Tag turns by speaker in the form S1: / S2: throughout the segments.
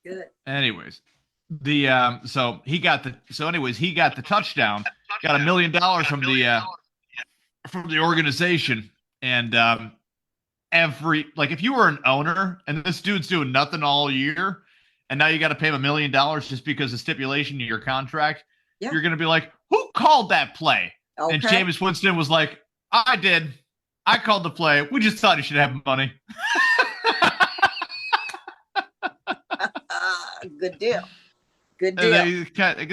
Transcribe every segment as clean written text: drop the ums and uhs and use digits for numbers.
S1: Good.
S2: Anyways, he got the touchdown, got $1 million from the organization, and if you were an owner and this dude's doing nothing all year, and now you got to pay him $1 million just because of stipulation in your contract, you're gonna be like, who called that play? Okay. And Jameis Winston was like, I did. I called the play. We just thought you should have money.
S1: Good deal. Good deal.
S2: They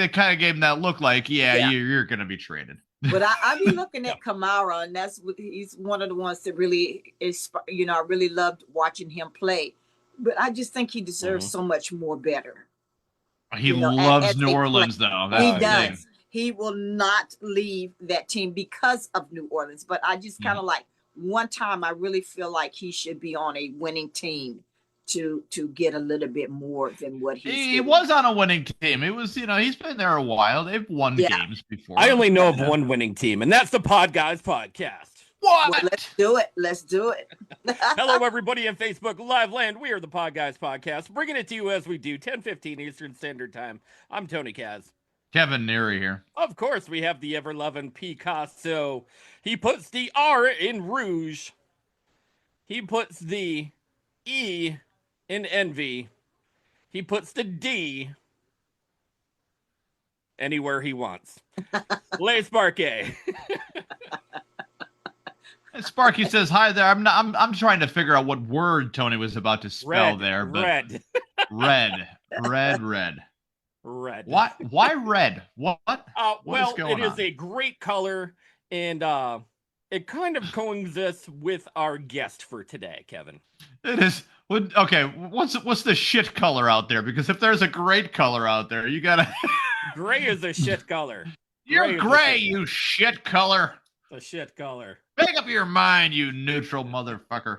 S2: kind of gave him that look like, you're going to be traded.
S1: But I be looking at Kamara, and he's one of the ones that really is, I really loved watching him play. But I just think he deserves so much more better.
S2: He loves New Orleans, though.
S1: He does. He will not leave that team because of New Orleans. But I just kind of like one time I really feel like he should be on a winning team to get a little bit more than what
S2: he was on a winning team. It was, he's been there a while. They've won games before.
S3: I only know of one winning team, and that's the Podguyz Podcast.
S2: What?
S1: Well, let's do it.
S3: Hello, everybody in Facebook Live Land. We are the Podguyz Podcast, bringing it to you as we do, 10:15 Eastern Standard Time. I'm Tony Kaz.
S2: Kevin Neary here.
S3: Of course, we have the ever-loving Picasso. He puts the R in rouge. He puts the E in envy. He puts the D anywhere he wants. Lay Sparky.
S2: Sparky says hi there. I'm trying to figure out what word Tony was about to spell there. But red. Why red? What?
S3: Well, it is a great color, and it kind of coexists with our guest for today, Kevin.
S2: It is. Okay, what's the shit color out there? Because if there's a great color out there, you gotta.
S3: Gray is a shit color.
S2: You're gray, you shit color.
S3: A shit color.
S2: Make up your mind, you neutral motherfucker.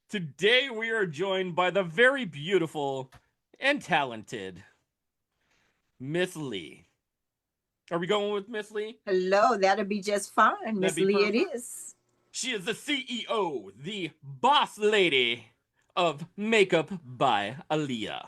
S3: Today we are joined by the very beautiful and talented Miss Lee. Are we going with Miss Lee?
S1: Hello, that'll be just fine. Miss Lee, it is.
S3: She is the CEO, the boss lady of Makeup by Aaliyah.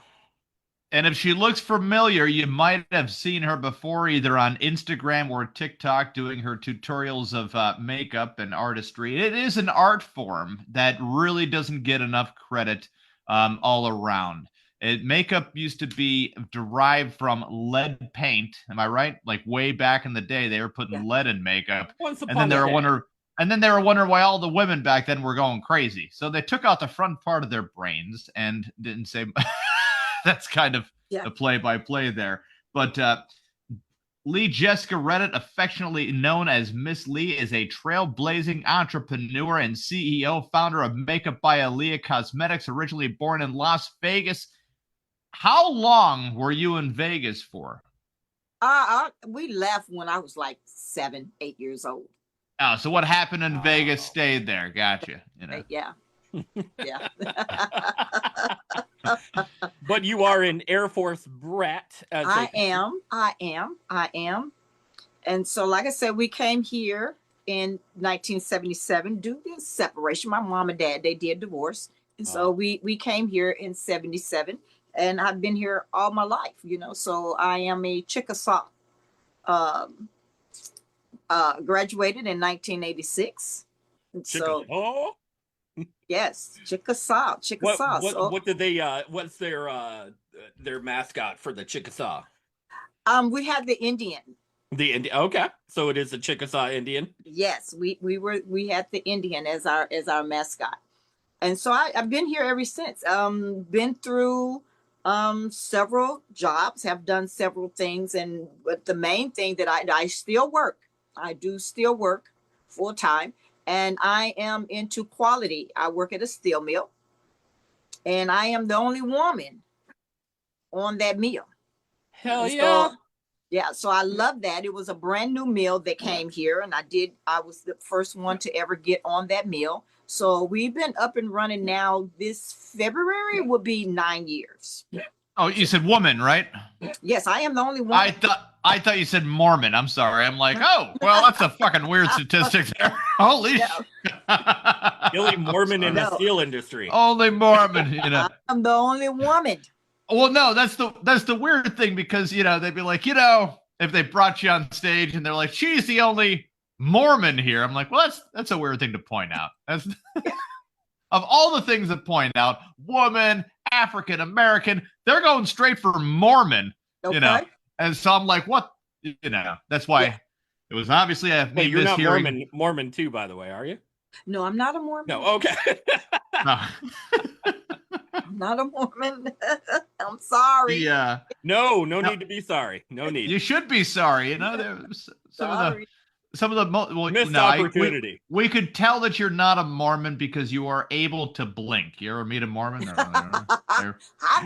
S2: And if she looks familiar, you might have seen her before either on Instagram or TikTok doing her tutorials of makeup and artistry. It is an art form that really doesn't get enough credit all around. Makeup used to be derived from lead paint. Am I right? Like way back in the day, they were putting lead in makeup. And then they were wondering why all the women back then were going crazy. So they took out the front part of their brains and didn't say... That's kind of the play-by-play there. But Lee Jessica Reddick, affectionately known as Miss Lee, is a trailblazing entrepreneur and CEO, founder of Makeup by Aaliyah Cosmetics, originally born in Las Vegas. How long were you in Vegas for?
S1: We left when I was like 7, 8 years old.
S2: Oh, so what happened in Vegas stayed there. Gotcha.
S1: Yeah. Yeah.
S3: But you are an Air Force brat.
S1: I am. And so, like I said, we came here in 1977 due to separation. My mom and dad, they did divorce. And so we came here in 77. And I've been here all my life, So I am a Chickasaw. Graduated in 1986. And so, yes, Chickasaw.
S3: What did they? What's their mascot for the Chickasaw?
S1: We had the Indian.
S3: The Indian. Okay, so it is a Chickasaw Indian.
S1: Yes, we had the Indian as our mascot, and so I've been here ever since. Been through several jobs, have done several things, but the main thing that I still work. I do still work full time. And I am into quality. I work at a steel mill. And I am the only woman on that mill.
S3: Hell yeah.
S1: So I love that. It was a brand new mill that came here. And I was the first one to ever get on that mill. So we've been up and running now. This February will be 9 years.
S2: Oh, you said woman, right?
S1: Yes, I am the only woman.
S2: I thought you said Mormon. I'm sorry. I'm like, oh, well, that's a fucking weird statistic there. Holy shit.
S3: The only Mormon in the steel industry.
S2: Only Mormon,
S1: I'm the only woman.
S2: Well, no, that's the weird thing, because, they'd be like, if they brought you on stage and they're like, she's the only Mormon here. I'm like, well, that's a weird thing to point out. That's of all the things to point out, woman, African American, they're going straight for Mormon,
S1: Okay.
S2: And so I'm like, what, that's why it was obviously a
S3: Hey, you're not Mormon too, by the way, are you?
S1: No, I'm not a Mormon.
S3: No, okay.
S2: No.
S1: I'm not a Mormon. I'm sorry.
S2: Yeah.
S3: No need to be sorry. No need.
S2: You should be sorry. There's some of the
S3: missed opportunity.
S2: We could tell that you're not a Mormon because you are able to blink. You ever meet a Mormon?
S1: I've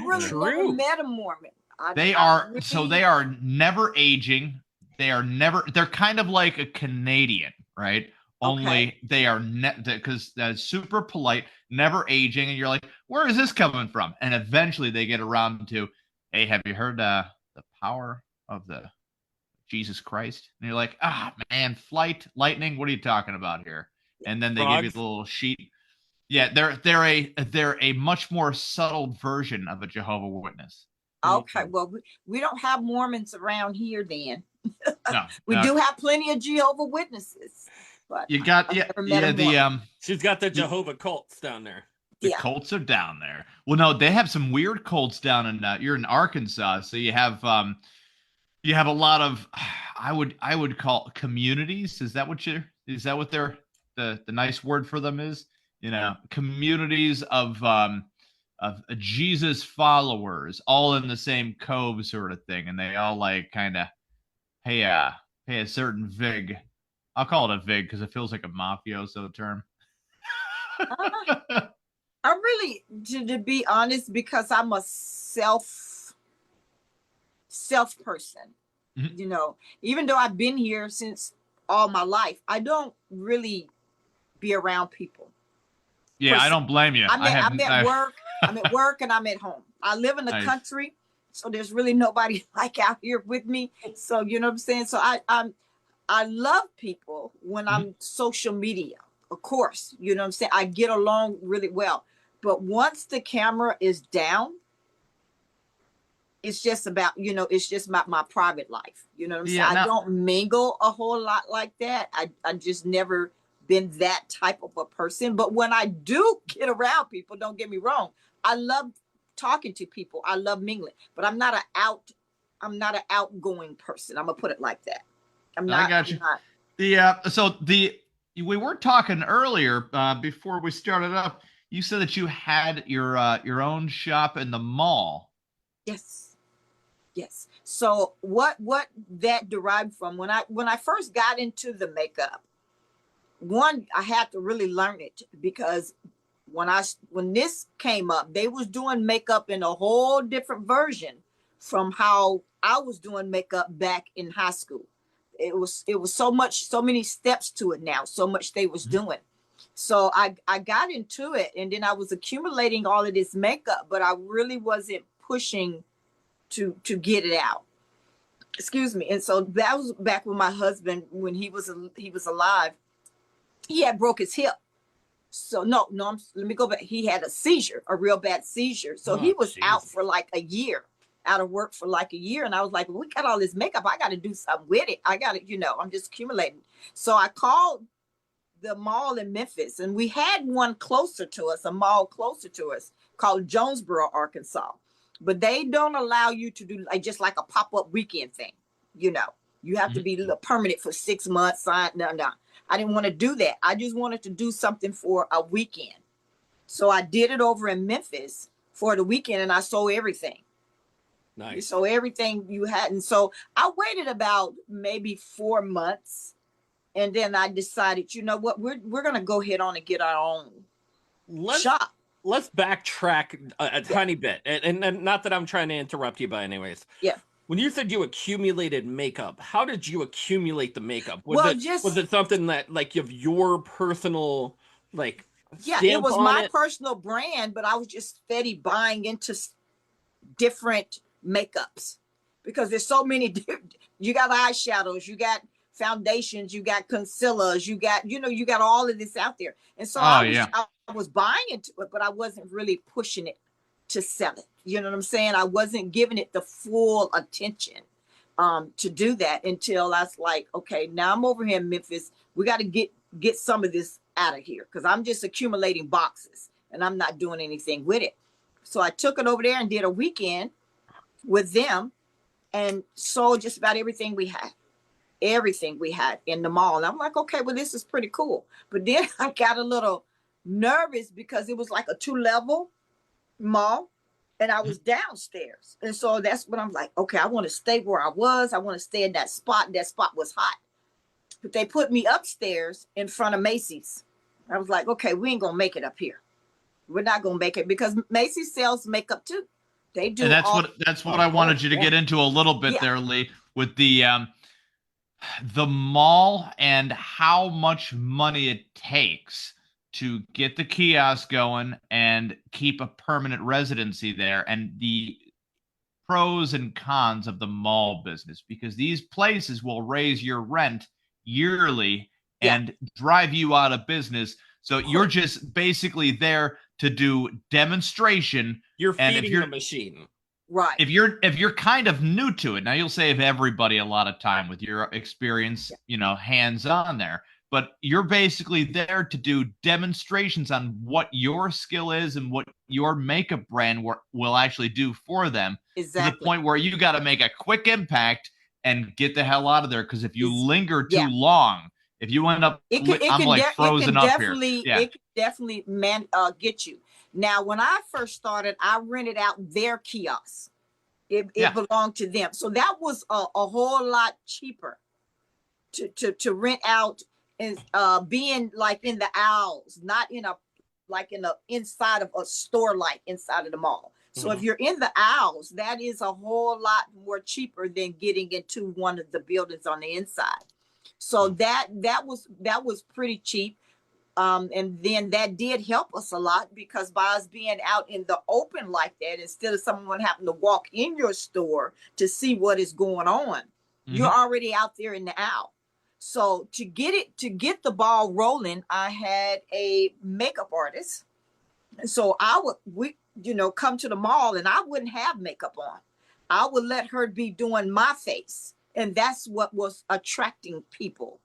S1: really never met a Mormon.
S2: They are never aging. They're kind of like a Canadian, right? Only they are because that's super polite, never aging, and you're like, where is this coming from? And eventually they get around to, hey, have you heard the power of the Jesus Christ? And you're like, man, flight, lightning, what are you talking about here? And then they give you the little sheet. Yeah, they're a much more subtle version of a Jehovah's Witness.
S1: Okay, well, we don't have Mormons around here then.
S2: No,
S1: we do have plenty of Jehovah's Witnesses. But
S2: you got
S3: she's got the Jehovah cults down there.
S2: The cults are down there. Well, no, they have some weird cults down in you're in Arkansas, so you have a lot of I would call communities. Is that what they're the nice word for them is? Communities of Jesus followers all in the same cove sort of thing, and they all like kind of pay a certain vig. I'll call it a vig because it feels like a mafioso term.
S1: I really, to be honest, because I'm a self person, even though I've been here since all my life, I don't really be around people.
S2: Yeah, I don't blame you.
S1: I'm at work. I'm at work and I'm at home. I live in the country, so there's really nobody like out here with me. So you know what I'm saying? So I love people when I'm social media, of course, you know what I'm saying? I get along really well. But once the camera is down, it's just about, it's just my private life. You know what I'm saying? I don't mingle a whole lot like that. I just never been that type of a person. But when I do get around people, don't get me wrong, I love talking to people. I love mingling. But I'm not an outgoing person. I'm gonna put it like that. I got you.
S2: We were talking earlier before we started up. You said that you had your own shop in the mall.
S1: Yes. So what that derived from when I first got into the makeup, one, I had to really learn it because when this came up, they was doing makeup in a whole different version from how I was doing makeup back in high school. It was so many steps to it now, so much they was doing. So I got into it, and then I was accumulating all of this makeup, but I really wasn't pushing to get it out. Excuse me. And so that was back when my husband, when he was alive, he had broke his hip. So no, let me go back. He had a real bad seizure. So he was out for like a year. Out of work for like a year. And I was like, well, we got all this makeup. I got to do something with it. I got to, I'm just accumulating. So I called the mall in Memphis, and we had one closer to us, a mall closer to us called Jonesboro, Arkansas. But they don't allow you to do just like a pop-up weekend thing. You have to be permanent for 6 months. No. I didn't want to do that. I just wanted to do something for a weekend. So I did it over in Memphis for the weekend, and I sold everything.
S3: Nice.
S1: So everything you had. And so I waited about maybe 4 months. And then I decided, you know what, we're going to go ahead on and get our own shop.
S3: Let's backtrack a tiny bit. And not that I'm trying to interrupt you by any ways.
S1: Yeah.
S3: When you said you accumulated makeup, how did you accumulate the makeup? Was it something that like of your personal, like,
S1: it was my personal brand, but I was just steady buying into different makeups because there's so many You got eyeshadows, you got foundations, you got concealers, you got, you got all of this out there. And so I was buying into it, but I wasn't really pushing it to sell it. You know what I'm saying? I wasn't giving it the full attention to do that until I was like, okay, now I'm over here in Memphis. We got to get some of this out of here, because I'm just accumulating boxes and I'm not doing anything with it. So I took it over there and did a weekend with them and sold just about everything we had in the mall. And I'm like, okay, well, this is pretty cool. But then I got a little nervous because it was like a 2-level mall and I was downstairs. And so that's when I'm like, okay, I want to stay where I was. I want to stay in that spot. That spot was hot. But they put me upstairs in front of Macy's. I was like, okay, we ain't going to make it up here. We're not going to make it, because Macy's sells makeup too. They do. And
S2: that's what I wanted you to get into a little bit there, Lee, with the mall and how much money it takes to get the kiosk going and keep a permanent residency there, and the pros and cons of the mall business, because these places will raise your rent yearly and drive you out of business. So you're just basically there to do demonstration.
S3: You're feeding the machine.
S1: Right.
S2: If you're kind of new to it, now you'll save everybody a lot of time with your experience, hands-on there. But you're basically there to do demonstrations on what your skill is and what your makeup brand will actually do for them.
S1: Exactly.
S2: To the point where you got to make a quick impact and get the hell out of there. Because if you linger too long, if you end up, I'm frozen up here. It can definitely
S1: get you. Now, when I first started, I rented out their kiosks. It belonged to them. So that was a whole lot cheaper to rent out, and being like in the aisles, not in inside of a store, like inside of the mall. So if you're in the aisles, that is a whole lot more cheaper than getting into one of the buildings on the inside. So that was pretty cheap. And then that did help us a lot, because by us being out in the open like that, instead of someone having to walk in your store to see what is going on, you're already out there in the aisle. So to get the ball rolling, I had a makeup artist. So we come to the mall and I wouldn't have makeup on. I would let her be doing my face. And that's what was attracting people,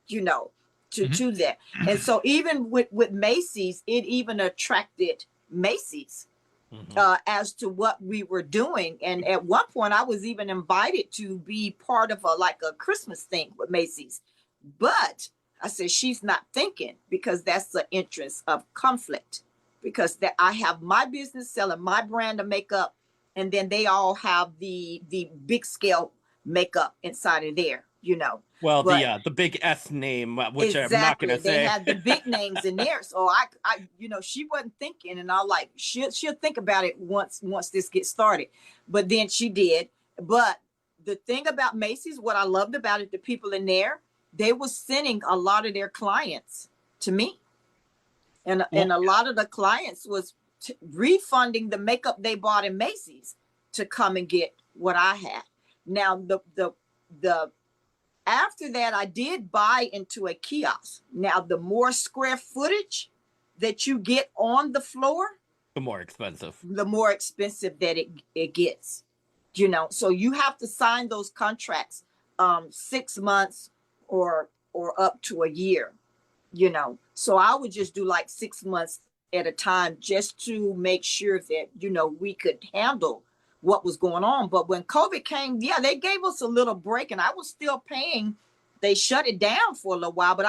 S1: to that. And so even with Macy's, it even attracted Macy's as to what we were doing. And at one point I was even invited to be part of a Christmas thing with Macy's. But I said, she's not thinking, because that's the interest of conflict, because I have my business selling my brand of makeup, and then they all have the big scale makeup inside of there,
S3: Well, the big S name, which exactly. I'm not going to say.
S1: They had the big names in there. So I she wasn't thinking, and I she'll think about it once this gets started. But then she did. But the thing about Macy's, what I loved about it, the people in there, they were sending a lot of their clients to me. And a lot of the clients was refunding the makeup they bought in Macy's to come and get what I had. Now, the after that, I did buy into a kiosk. Now, the more square footage that you get on the floor,
S3: the more expensive
S1: that it gets, so you have to sign those contracts 6 months or up to a year, so I would just do like 6 months at a time, just to make sure that, we could handle what was going on. But when COVID came, they gave us a little break, and I was still paying. They shut it down for a little while, but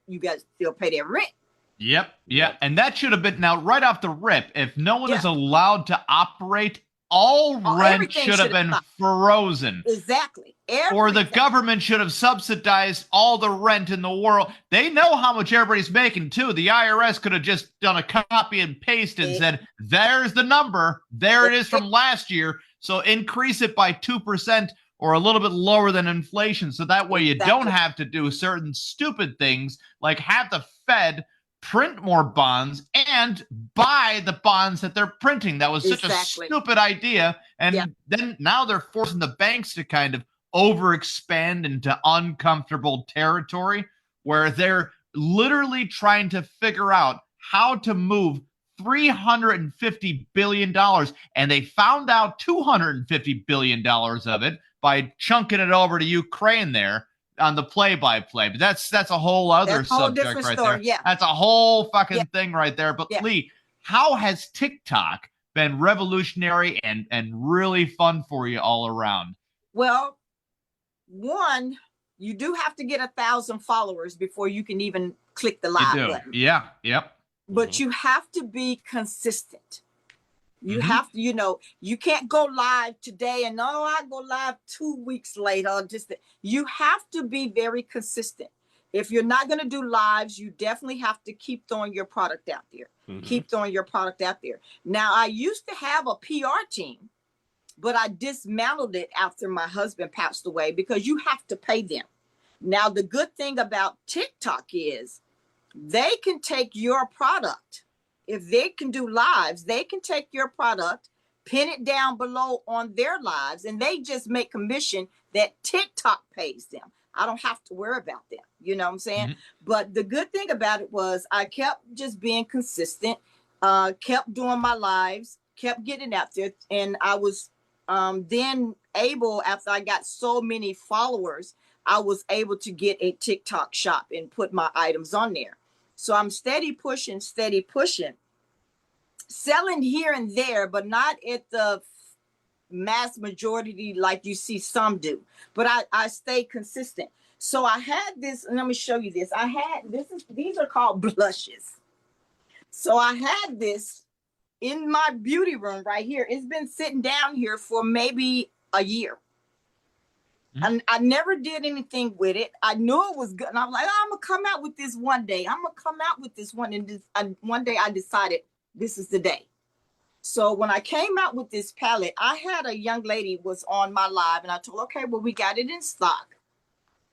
S1: you guys still pay their rent.
S2: Yep. Yeah. And that should have been, now right off the rip, if no one is allowed to operate, all rent should have been frozen.
S1: Exactly.
S2: Or the government should have subsidized all the rent in the world. They know how much everybody's making too. The IRS could have just done a copy and paste and said, there's the number. There it is from last year. So increase it by 2% or a little bit lower than inflation. So that way you don't have to do certain stupid things like have the Fed print more bonds and buy the bonds that they're printing. That was such a stupid idea. And then now they're forcing the banks to kind of overexpand into uncomfortable territory where they're literally trying to figure out how to move $350 billion. And they found out $250 billion of it by chunking it over to Ukraine there on the play-by-play. But that's a whole other subject right
S1: story,
S2: there.
S1: yeah.
S2: That's a whole fucking thing right there. But Lee, how has TikTok been revolutionary and really fun for you all around?
S1: Well, one, you do have to get 1,000 followers before you can even click the live button.
S2: Yeah. Yep.
S1: But you have to be consistent. You have to, you can't go live today and I go live 2 weeks later. You have to be very consistent. If you're not going to do lives, you definitely have to keep throwing your product out there. Keep throwing your product out there. Now, I used to have a PR team, but I dismantled it after my husband passed away because you have to pay them. Now, the good thing about TikTok is they can take your product. If they can do lives, they can take your product, pin it down below on their lives, and they just make commission that TikTok pays them. I don't have to worry about them. You know what I'm saying? But the good thing about it was I kept just being consistent, kept doing my lives, kept getting out there. And I was then able, after I got so many followers, I was able to get a TikTok shop and put my items on there. So I'm steady pushing, selling here and there, but not at the mass majority like you see some do. But I stay consistent. So I had this, and let me show you this. These are called blushes. So I had this in my beauty room right here. It's been sitting down here for maybe a year. And I never did anything with it. I knew it was good. And I'm like, I'm going to come out with this one day. I'm going to come out with this one. And one day I decided this is the day. So when I came out with this palette, I had a young lady was on my live and I told her, okay, well, we got it in stock,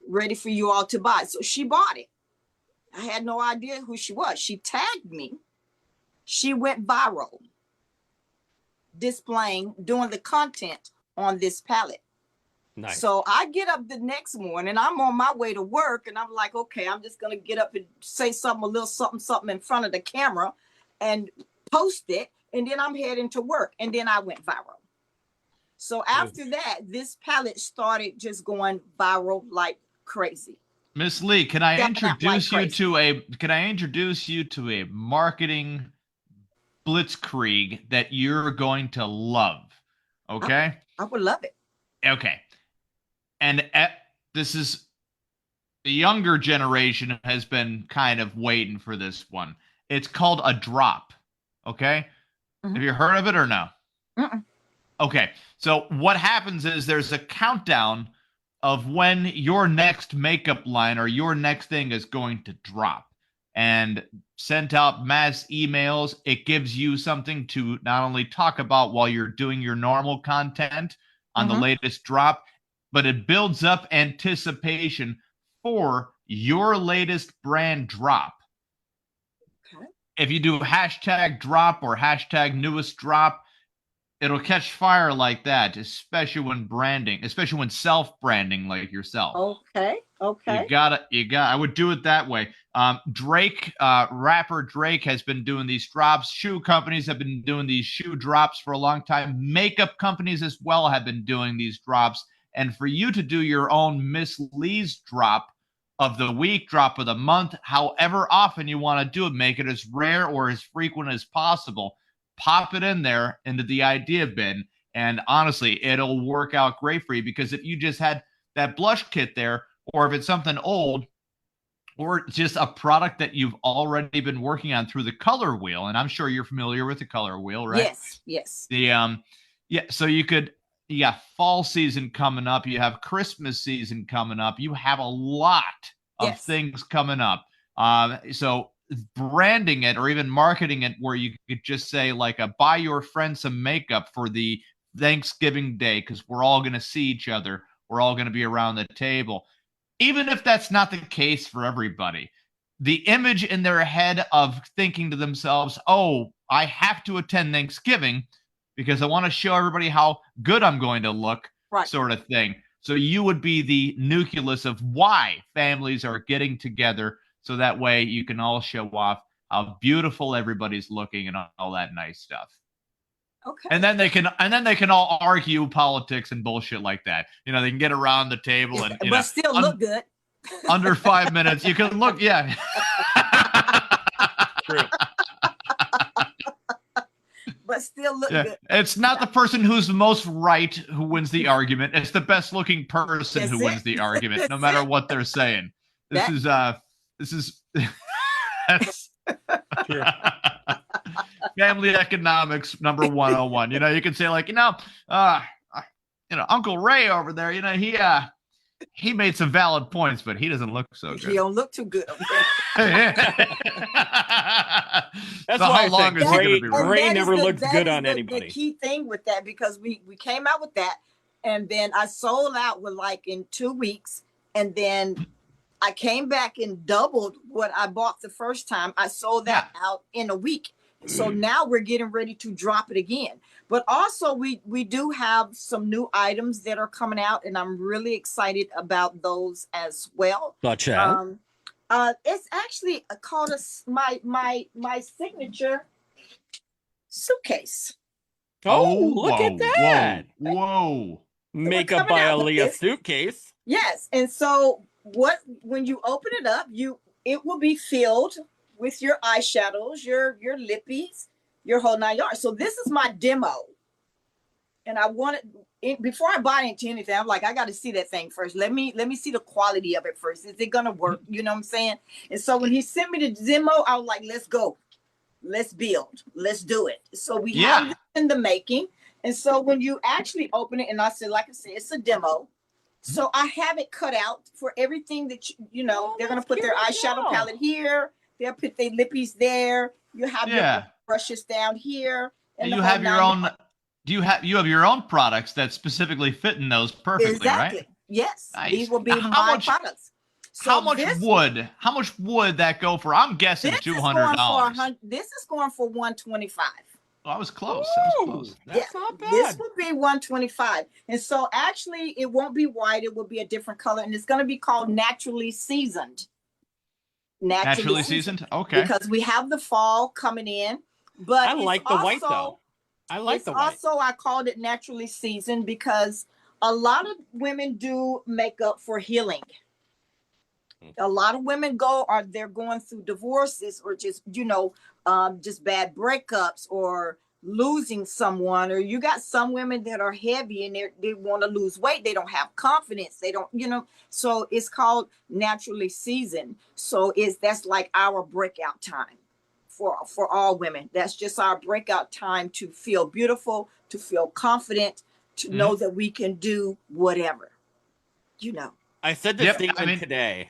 S1: ready for you all to buy. So she bought it. I had no idea who she was. She tagged me. She went viral, doing the content on this palette. Nice. So I get up the next morning, I'm on my way to work, and I'm like, okay, I'm just going to get up and say something, a little something in front of the camera and post it. And then I'm heading to work. And then I went viral. So after that, this palette started just going viral like crazy.
S2: Miss Lee, can I introduce you to a marketing blitzkrieg that you're going to love? Okay?
S1: I would love it.
S2: Okay. And this is the younger generation has been kind of waiting for this one. It's called a drop. Okay. Have you heard of it or no? Okay. So what happens is there's a countdown of when your next makeup line or your next thing is going to drop, and sent out mass emails. It gives you something to not only talk about while you're doing your normal content on the latest drop, but it builds up anticipation for your latest brand drop. Okay. If you do hashtag drop or hashtag newest drop, it'll catch fire like that, especially when self-branding like yourself. Okay. I would do it that way. Rapper Drake has been doing these drops. Shoe companies have been doing these shoe drops for a long time. Makeup companies as well have been doing these drops. And for you to do your own Miss Lee's drop of the week, drop of the month, however often you want to do it, make it as rare or as frequent as possible. Pop it in there into the idea bin. And honestly, it'll work out great for you, because if you just had that blush kit there, or if it's something old, or just a product that you've already been working on through the color wheel, and I'm sure you're familiar with the color wheel, right?
S1: Yes.
S2: So you got fall season coming up, you have Christmas season coming up, you have a lot of things coming up. So branding it or even marketing it where you could just say like buy your friend some makeup for the Thanksgiving day, because we're all going to see each other. We're all going to be around the table. Even if that's not the case for everybody, the image in their head of thinking to themselves, oh, I have to attend Thanksgiving because I want to show everybody how good I'm going to look, sort of thing. So you would be the nucleus of why families are getting together, so that way you can all show off how beautiful everybody's looking and all that nice stuff.
S1: Okay.
S2: And then they can all argue politics and bullshit like that. They can get around the table and
S1: but still look good.
S2: Under 5 minutes, you can look, yeah.
S3: True.
S1: But still look good.
S2: It's not the person who's the most right who wins the argument. It's the best looking person who wins the argument, no matter what they're saying. This is that's
S3: True.
S2: family economics number 101. You can say like, Uncle Ray over there, he made some valid points, but he doesn't look so good.
S1: He don't look too good.
S2: That's
S3: why
S2: how long is he going to be right?
S3: Ray never looks good on anybody.
S1: The key thing with that, because we came out with that, and then I sold out with like in 2 weeks, and then I came back and doubled what I bought the first time. I sold that out in a week. So now we're getting ready to drop it again. But also we do have some new items that are coming out, and I'm really excited about those as well.
S3: Gotcha.
S1: It's actually called my signature suitcase.
S3: Look at that.
S2: Whoa.
S3: Makeup by Aaliyah suitcase.
S1: Yes. And so when you open it up, it will be filled with your eyeshadows, your lippies, your whole 9 yards. So this is my demo. And I wanted, before I buy into anything, I'm like, I got to see that thing first. Let me see the quality of it first. Is it going to work? You know what I'm saying? And so when he sent me the demo, I was like, let's go. Let's build. Let's do it. So we have this in the making. And so when you actually open it, and I said, like I said, it's a demo. So I have it cut out for everything that, they're going to put their eyeshadow palette here. They'll put their lippies there. You have your brushes down here.
S2: And you have your own. You have your own products that specifically fit in those perfectly, right?
S1: Yes.
S2: Nice.
S1: These will be my products. So
S2: how much would that go for? I'm guessing $200.
S1: This is going for $125.
S2: Well, I was close.
S3: That's not bad.
S1: This would be $125. And so actually it won't be white. It will be a different color. And it's going to be called Naturally Seasoned.
S2: Naturally seasoned? Okay.
S1: Because we have the fall coming in. But
S3: I like the white though. I like the white.
S1: Also, I called it Naturally Seasoned because a lot of women do makeup for healing. A lot of women they're going through divorces or just, just bad breakups or losing someone, or you got some women that are heavy and they want to lose weight. They don't have confidence. They don't, so it's called Naturally Seasoned. So that's like our breakout time for all women. That's just our breakout time to feel beautiful, to feel confident, to know that we can do whatever,
S3: I said this statement today.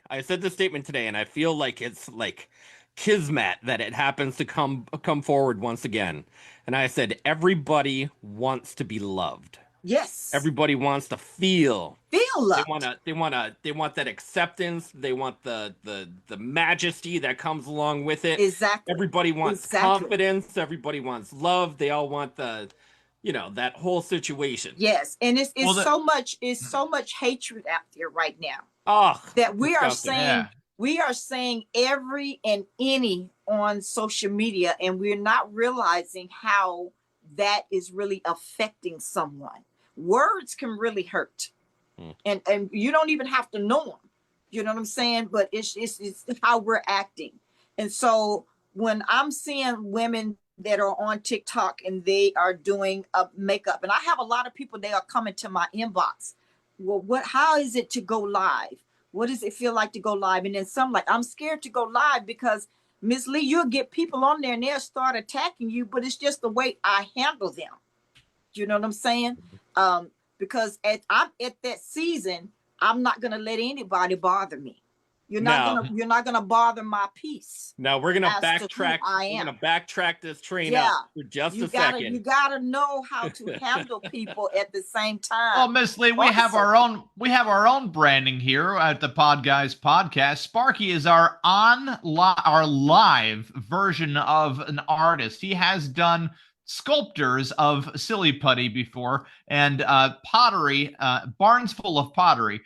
S3: And I feel like it's like kismet that it happens to come forward once again. And I said, everybody wants to be loved.
S1: Yes.
S3: Everybody wants to feel
S1: loved.
S3: They want that acceptance. They want the majesty that comes along with it.
S1: Exactly.
S3: Everybody wants confidence. Everybody wants love. They all want that whole situation.
S1: Yes. And it's so much hatred out there right now.
S3: Oh,
S1: that we are saying every and any on social media, and we're not realizing how that is really affecting someone. Words can really hurt. And you don't even have to know them. You know what I'm saying? But it's how we're acting. And so when I'm seeing women that are on TikTok and they are doing makeup, and I have a lot of people, they are coming to my inbox. Well, how is it to go live? What does it feel like to go live? And then some like, I'm scared to go live because Ms. Lee, you'll get people on there and they'll start attacking you, but it's just the way I handle them. You know what I'm saying? Because I'm at that season, I'm not going to let anybody bother me. You're not gonna bother my peace.
S3: Now we're gonna backtrack. We're gonna backtrack this train up for just a second.
S1: You gotta know how to handle people at the same time.
S2: Well, Miss Lee, we have our own branding here at the Podguyz Podcast. Sparky is our live version of an artist. He has done sculptors of silly putty before and pottery, barns full of pottery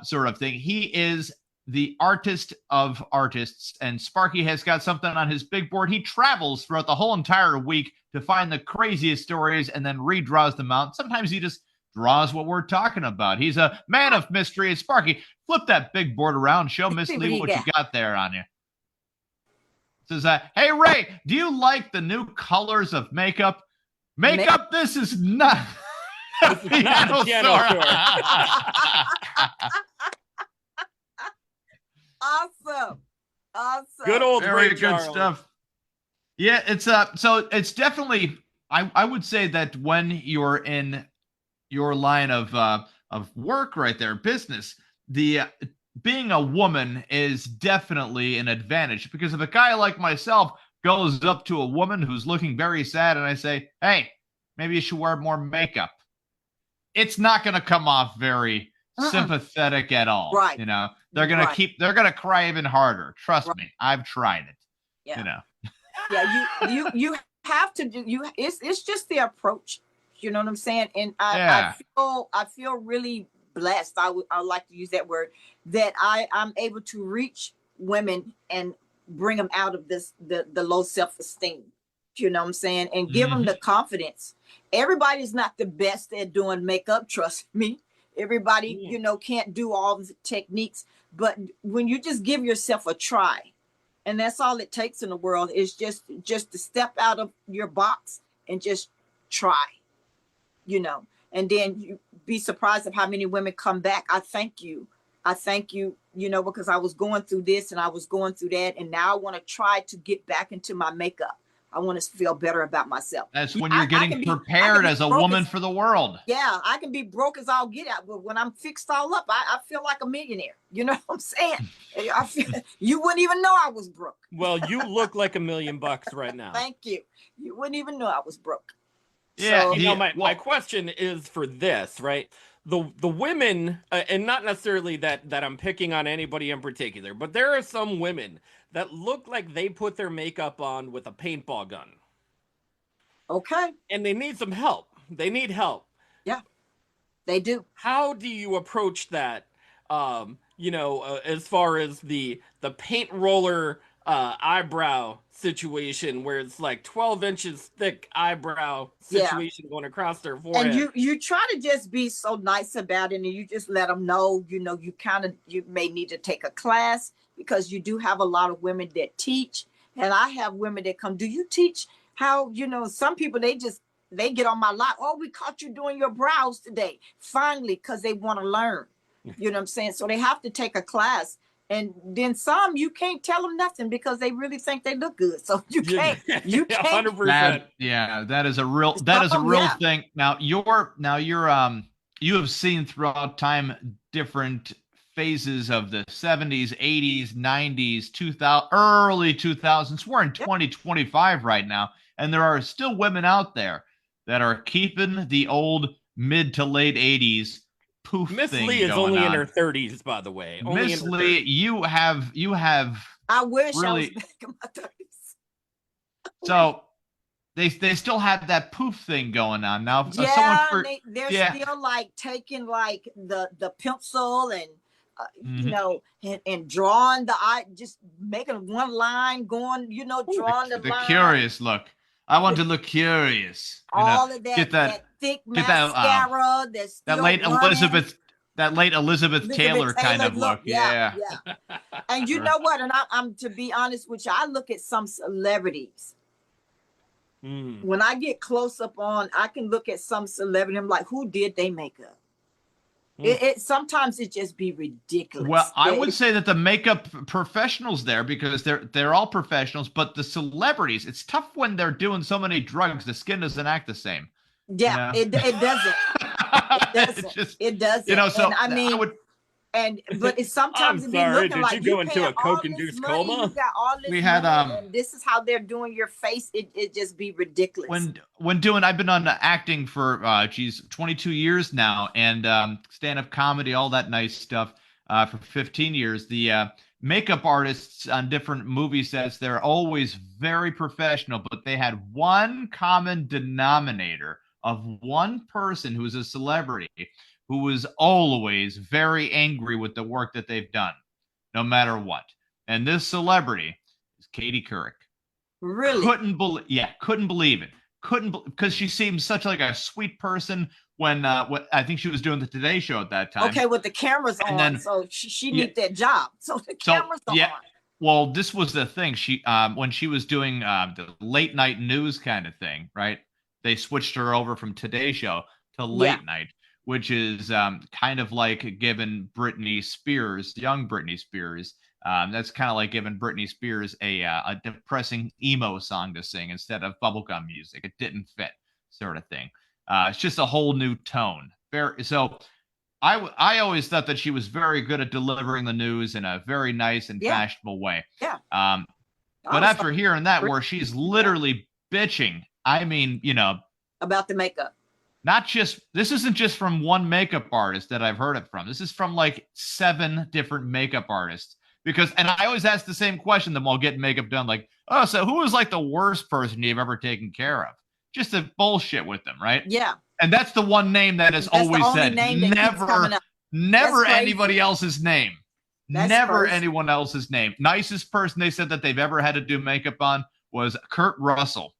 S2: sort of thing. He is the artist of artists, and Sparky has got something on his big board. He travels throughout the whole entire week to find the craziest stories and then redraws them out. Sometimes he just draws what we're talking about. He's a man of mystery. And Sparky, flip that big board around. Show Miss Lee what you got there on you. It says, hey, Ray, do you like the new colors of makeup? Makeup, this is not a piano store.
S1: Awesome.
S3: Good old
S2: Very
S3: Ray
S2: good
S3: Charles.
S2: stuff. Yeah, it's so it's definitely I would say that when you're in your line of work right there, business, the being a woman is definitely an advantage, because if a guy like myself goes up to a woman who's looking very sad and I say, hey, maybe you should wear more makeup, it's not going to come off very sympathetic at all.
S1: Right.
S2: You know, they're going to they're going to cry even harder. Trust me. I've tried it.
S1: Yeah.
S2: You know.
S1: Yeah. You have to do, it's just the approach. You know what I'm saying? And I feel really blessed. I like to use that word, that I'm able to reach women and bring them out of the low self-esteem. You know what I'm saying? And give them the confidence. Everybody's not the best at doing makeup. Trust me. Everybody, can't do all the techniques, but when you just give yourself a try, and that's all it takes in the world, is just to step out of your box and just try, and then you be surprised of how many women come back. I thank you, because I was going through this and I was going through that, and now I want to try to get back into my makeup. I want to feel better about myself.
S2: That's when you're getting prepared as a woman for the world.
S1: Yeah, I can be broke as all get out, but when I'm fixed all up, I feel like a millionaire. You know what I'm saying? I feel, you wouldn't even know I was broke.
S3: Well, you look like $1 million right now.
S1: Thank you. You wouldn't even know I was broke.
S3: Yeah. So, my question is for this, right? The women, and not necessarily that I'm picking on anybody in particular, but there are some women that look like they put their makeup on with a paintball gun.
S1: Okay.
S3: And they need some help. They need help.
S1: Yeah, they do.
S3: How do you approach that? As far as the paint roller eyebrow situation, where it's like 12 inches thick eyebrow situation going across their forehead.
S1: And you try to just be so nice about it, and you just let them know, you may need to take a class, because you do have a lot of women that teach. And I have women that come, do you teach how, some people, they get on my lot. Oh, we caught you doing your brows today. Finally, because they want to learn. You know what I'm saying? So they have to take a class. And then some, you can't tell them nothing because they really think they look good. So you can't.
S3: 100%.
S2: That is a real thing. Now you have seen throughout time different phases of the 70s, 80s, 90s, 2000, early 2000s. We're in 2025 right now, and there are still women out there that are keeping the old mid to late 80s poof
S3: Miss
S2: thing
S3: Lee is
S2: going
S3: only
S2: on.
S3: in her 30s, by the way.
S2: Miss Lee, you have.
S1: I wish
S2: really,
S1: I was back in my 30s.
S2: So they still have that poof thing going on now.
S1: Yeah, they're still like taking like the pencil and and drawing the eye, just making one line, going, drawing the line.
S2: Curious look. I want to look curious.
S1: All of that thick mascara.
S2: That late Elizabeth Taylor kind of look. Yeah.
S1: And you know what? And I'm to be honest with you, I look at some celebrities. When I get close up on, I can look at some celebrity. I'm like, who did they makeup? It sometimes it just be ridiculous.
S2: Well, I would say that the makeup professionals there, because they're all professionals, but the celebrities, it's tough when they're doing so many drugs. The skin doesn't act the same.
S1: Yeah, it doesn't. It doesn't.
S2: So
S1: and I mean, but it's sometimes
S3: I'm
S1: it be
S3: sorry,
S1: looking like
S3: you go into a coke-induced coma?
S1: You got all this
S2: we had
S1: money, and this is how they're doing your face. It just be ridiculous.
S2: I've been on acting for 22 years now, and stand-up comedy, all that nice stuff for 15 years. makeup artists on different movie sets, they're always very professional, but they had one common denominator of one person who was a celebrity who was always very angry with the work that they've done, no matter what. And this celebrity is Katie Couric.
S1: Really?
S2: Couldn't believe it. Because she seemed such like a sweet person when I think she was doing the Today Show at that time.
S1: Okay, with the cameras on, then, so she needed that job. So the cameras on.
S2: Well, this was the thing. She when she was doing the late night news kind of thing, right? They switched her over from Today Show to late night, which is kind of like giving Britney Spears, young Britney Spears, that's kind of like giving Britney Spears a depressing emo song to sing instead of bubblegum music. It didn't fit, sort of thing. It's just a whole new tone. I always thought that she was very good at delivering the news in a very nice and fashionable way.
S1: Yeah.
S2: But after hearing that, where she's literally bitching, I mean,
S1: about the makeup.
S2: This isn't just from one makeup artist that I've heard it from. This is from like 7 different makeup artists. And I always ask the same question them while getting makeup done. Like, oh, so who is like the worst person you've ever taken care of? Just to bullshit with them, right?
S1: Yeah.
S2: And that's the one name that is always said. Never anybody else's name. Never anyone else's name. Nicest person they said that they've ever had to do makeup on was Kurt Russell.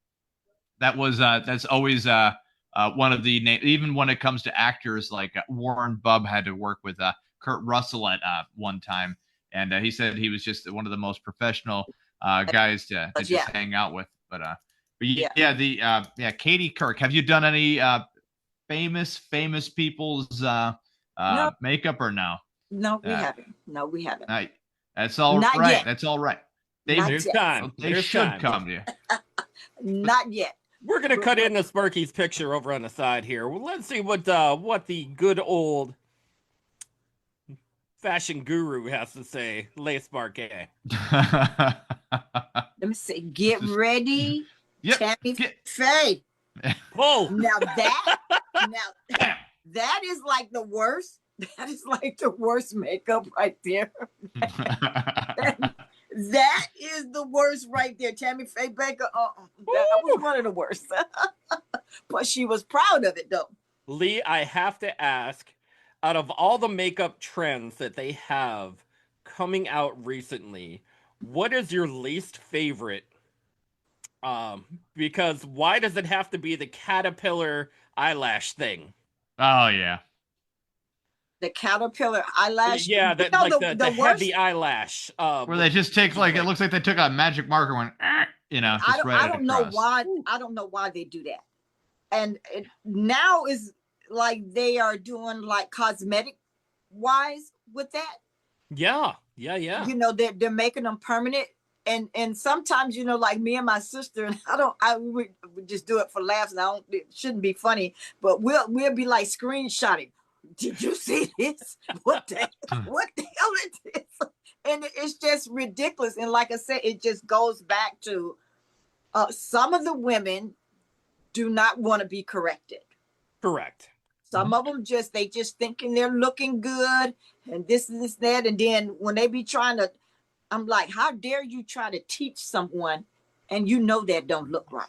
S2: That's always one of the names. Even when it comes to actors, like Warren Bubb had to work with Kurt Russell at one time, and he said he was just one of the most professional guys to just hang out with. But Katie Couric. Have you done any famous people's makeup or no?
S1: No, we haven't. No, we haven't.
S2: That's all
S1: Not
S2: right.
S1: Yet.
S2: That's all right.
S3: There's time.
S2: They should come to you.
S1: Not yet.
S3: We're gonna cut in the Sparky's picture over on the side here. Well, let's see what the good old fashion guru has to say. Lay Sparky.
S1: Let me see. Get ready.
S2: Yep.
S1: Tammy Faye.
S3: Oh,
S1: now that is like the worst. That is like the worst makeup right there. That is the worst right there. Tammy Faye Baker. That was one of the worst. But she was proud of it though.
S3: Lee, I have to ask, out of all the makeup trends that they have coming out recently, what is your least favorite? Because why does it have to be the caterpillar eyelash thing?
S2: Oh yeah.
S1: The caterpillar eyelash.
S3: Yeah, the heavy eyelash.
S2: Where they just take it looks like they took a magic marker and
S1: I don't know why. I don't know why they do that. And now is like they are doing like cosmetic wise with that.
S3: Yeah.
S1: They're making them permanent. And sometimes, like me and my sister, and we just do it for laughs. And it shouldn't be funny, but we'll be like screenshotting. Did you see this? What the hell is this? And it's just ridiculous. And like I said, it just goes back to some of the women do not want to be corrected.
S3: Correct.
S1: Some of them they just thinking they're looking good and this and this, that. And then when they be trying to, I'm like, how dare you try to teach someone and that don't look right?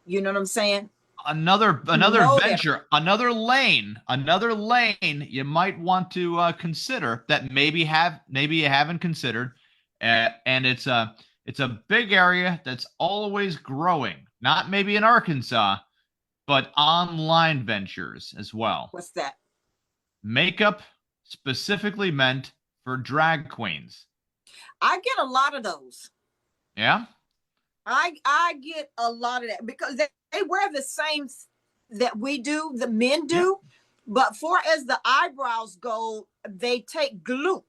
S1: You know what I'm saying?
S2: Another venture, another lane you might want to consider that maybe you haven't considered, and it's a big area that's always growing. Not maybe in Arkansas, but online ventures as well.
S1: What's that?
S2: Makeup specifically meant for drag queens.
S1: I get a lot of those.
S2: Yeah?
S1: I get a lot of that because they wear the same that we do, the men do. Yep. But far as the eyebrows go, they take glue,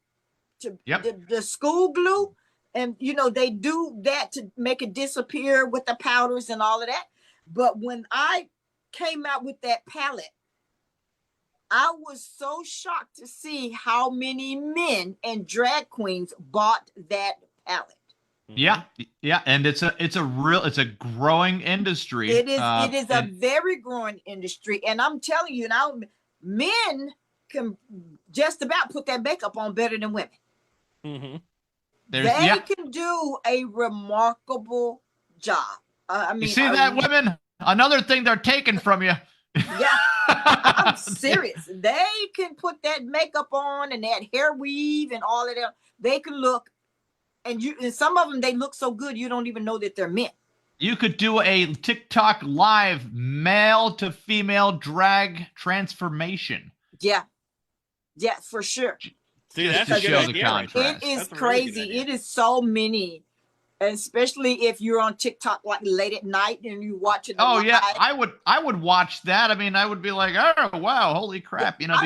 S1: the school glue. And, they do that to make it disappear with the powders and all of that. But when I came out with that palette, I was so shocked to see how many men and drag queens bought that palette.
S2: Yeah, and it's a growing industry.
S1: It is a very growing industry, and I'm telling you now, men can just about put that makeup on better than women.
S3: Mm-hmm.
S1: They can do a remarkable job. I mean,
S2: you see that, women? Another thing they're taking from you.
S1: Yeah, I'm serious. They can put that makeup on and that hair weave and all of them. They can look, and some of them, they look so good you don't even know that they're men.
S2: You could do a TikTok live male to female drag transformation.
S1: Yeah, for sure.
S3: See, that's
S2: to show the contrast.
S1: It is crazy. It is so many, especially if you're on TikTok like late at night and you watch it.
S2: Oh yeah, I would watch that. I mean, I would be like, oh wow, holy crap, because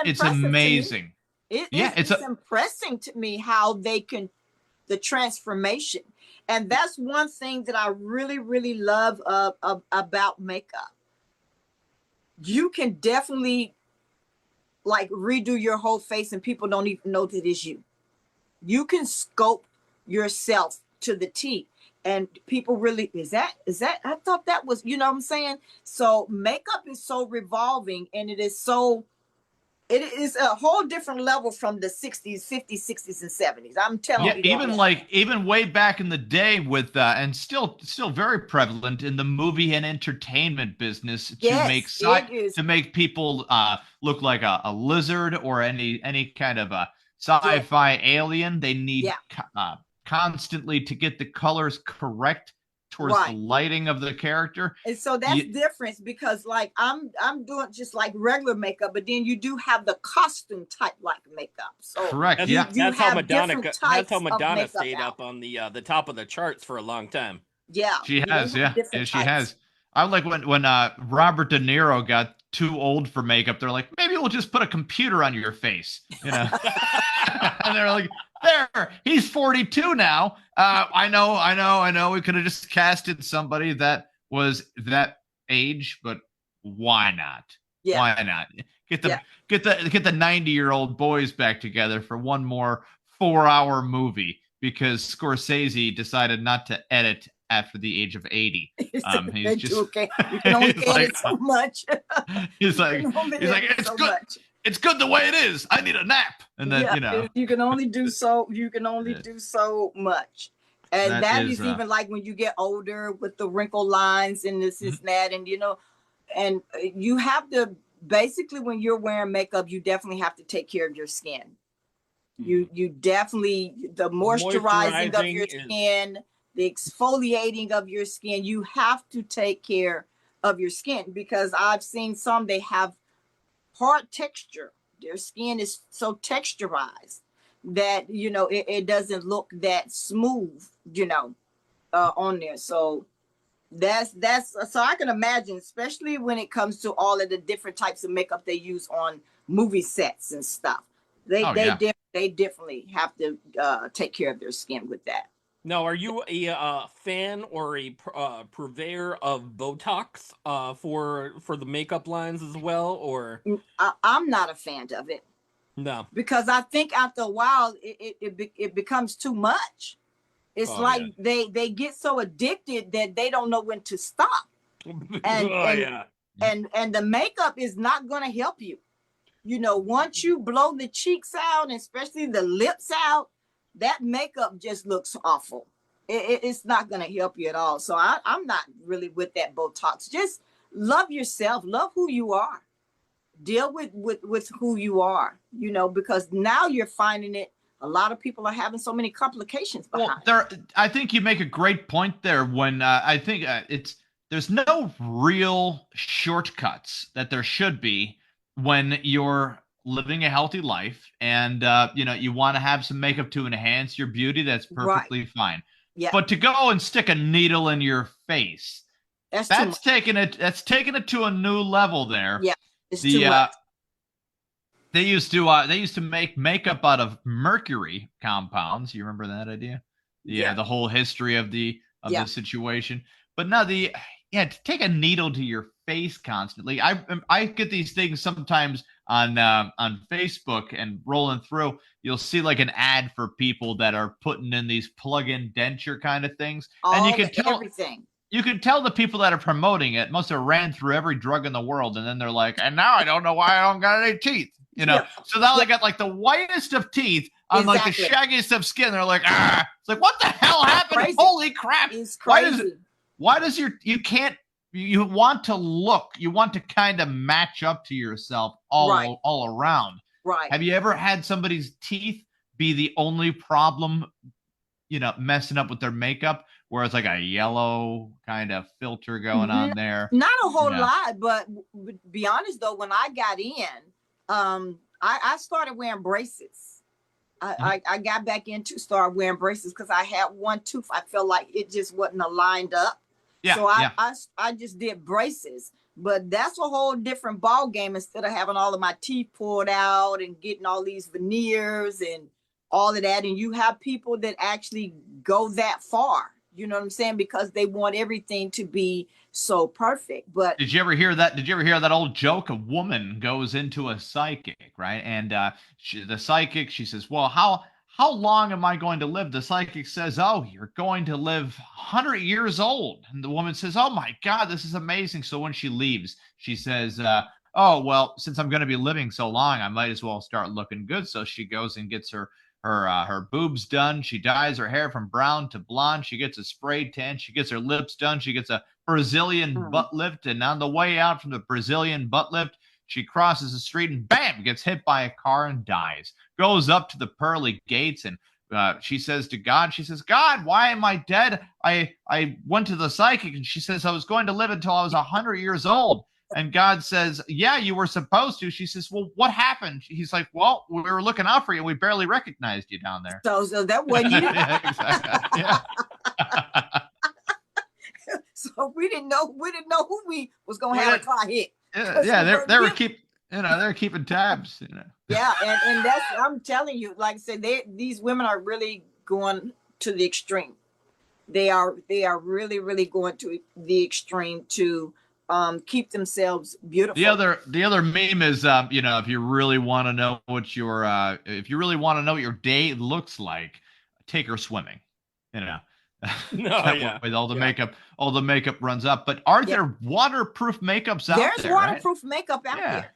S2: it's amazing.
S1: It's impressive to me how they can, the transformation. And that's one thing that I really, really love about makeup. You can definitely like redo your whole face and people don't even know that it's you. You can sculpt yourself to the T. And people really, is that, I thought that was, you know what I'm saying? So makeup is so revolving, and it is a whole different level from the 60s, 50s, 60s, and 70s. I'm telling you.
S2: Even way back in the day with, and still very prevalent in the movie and entertainment business to make people look like a lizard or any kind of a sci-fi alien. They need constantly to get the colors correct towards the lighting of the character.
S1: And so that's different, because like I'm doing just like regular makeup, but then you do have the costume type like makeup. So
S2: correct.
S3: That's how Madonna stayed up on the top of the charts for a long time.
S1: Yeah.
S2: She has, she has. I like when Robert De Niro got too old for makeup. They're like, maybe we'll just put a computer on your face, and they're like, there, he's 42 now. I know. We could have just casted somebody that was that age, but why not? Yeah. Why not? Get the 90-year-old boys back together for one more 4-hour movie because Scorsese decided not to edit after the age of 80. He's just
S1: okay. You can only edit so much.
S2: He's like it's so good. Much. It's good the way it is. I need a nap. And then,
S1: you can only do so. You can only do so much. And that is even like when you get older with the wrinkle lines and this and that, and and you have to basically, when you're wearing makeup, you definitely have to take care of your skin. You definitely, the moisturizing of your skin, the exfoliating of your skin. You have to take care of your skin, because I've seen some, they have hard texture. Their skin is so texturized that it doesn't look that smooth on there. So that's so I can imagine, especially when it comes to all of the different types of makeup they use on movie sets and stuff. They definitely have to take care of their skin with that.
S3: Now, are you a fan or a purveyor of Botox for the makeup lines as well, or?
S1: I'm not a fan of it.
S3: No, because
S1: I think after a while it becomes too much. It's they get so addicted that they don't know when to stop. And the makeup is not going to help you. Once you blow the cheeks out, and especially the lips out, that makeup just looks awful. It's not going to help you at all. So I'm not really with that Botox. Just love yourself. Love who you are. Deal with who you are, because now you're finding it. A lot of people are having so many complications behind.
S2: Well, I think you make a great point there when I think there's no real shortcuts that there should be when you're living a healthy life, and you want to have some makeup to enhance your beauty. That's perfectly fine. Yeah. But to go and stick a needle in your face, that's taking it to a new level there.
S1: Yeah, it's too much.
S2: They used to make makeup out of mercury compounds. You remember that idea? Yeah, the whole history of the situation. But now to take a needle to your face constantly. I get these things sometimes on Facebook, and rolling through, you'll see like an ad for people that are putting in these plug-in denture kind of things, and you can tell
S1: everything.
S2: You can tell the people that are promoting it must have ran through every drug in the world, and then they're like, and now I don't know why I don't got any teeth. So now they got like the whitest of teeth on like the
S1: Exactly.
S2: shaggiest of skin. They're like, ah, it's like, what the hell happened?
S1: Crazy.
S2: Holy crap.
S1: It's crazy.
S2: Why does you want to kind of match up to yourself all around.
S1: Right.
S2: Have you ever had somebody's teeth be the only problem, messing up with their makeup, where it's like a yellow kind of filter going on there?
S1: Not a whole lot, but be honest though, when I got in, I started wearing braces. I got back into start wearing braces because I had one tooth. I felt like it just wasn't aligned up.
S2: Yeah,
S1: so I just did braces, but that's a whole different ball game. Instead of having all of my teeth pulled out and getting all these veneers and all of that, and you have people that actually go that far. You know what I'm saying? Because they want everything to be so perfect. But
S2: did you ever hear that? Did you ever hear that old joke? A woman goes into a psychic, right? And the psychic, she says, "Well, how long am I going to live?" The psychic says, "Oh, you're going to live 100 years old." And the woman says, "Oh my God, this is amazing." So when she leaves, she says, "Oh, well, since I'm going to be living so long, I might as well start looking good." So she goes and gets her boobs done. She dyes her hair from brown to blonde. She gets a spray tan. She gets her lips done. She gets a Brazilian butt lift. And on the way out from the Brazilian butt lift, she crosses the street and bam, gets hit by a car and dies. Goes up to the pearly gates and she says to God, "God, why am I dead? I went to the psychic and she says I was going to live until I was 100 years old." And God says, "Yeah, you were supposed to." She says, "Well, what happened?" He's like, "Well, we were looking out for you. We barely recognized you down there."
S1: So that wasn't you.
S2: Yeah, exactly. Yeah.
S1: So we didn't know who we was gonna have a car hit.
S2: Yeah, they're keeping tabs.
S1: Yeah, and that's, I'm telling you, like I said, these women are really going to the extreme. They are really, really going to the extreme to keep themselves beautiful.
S2: The other meme is if you really want to know what your day looks like, take her swimming. With all the makeup runs up. But aren't there waterproof makeups out there?
S1: There's waterproof makeup out there.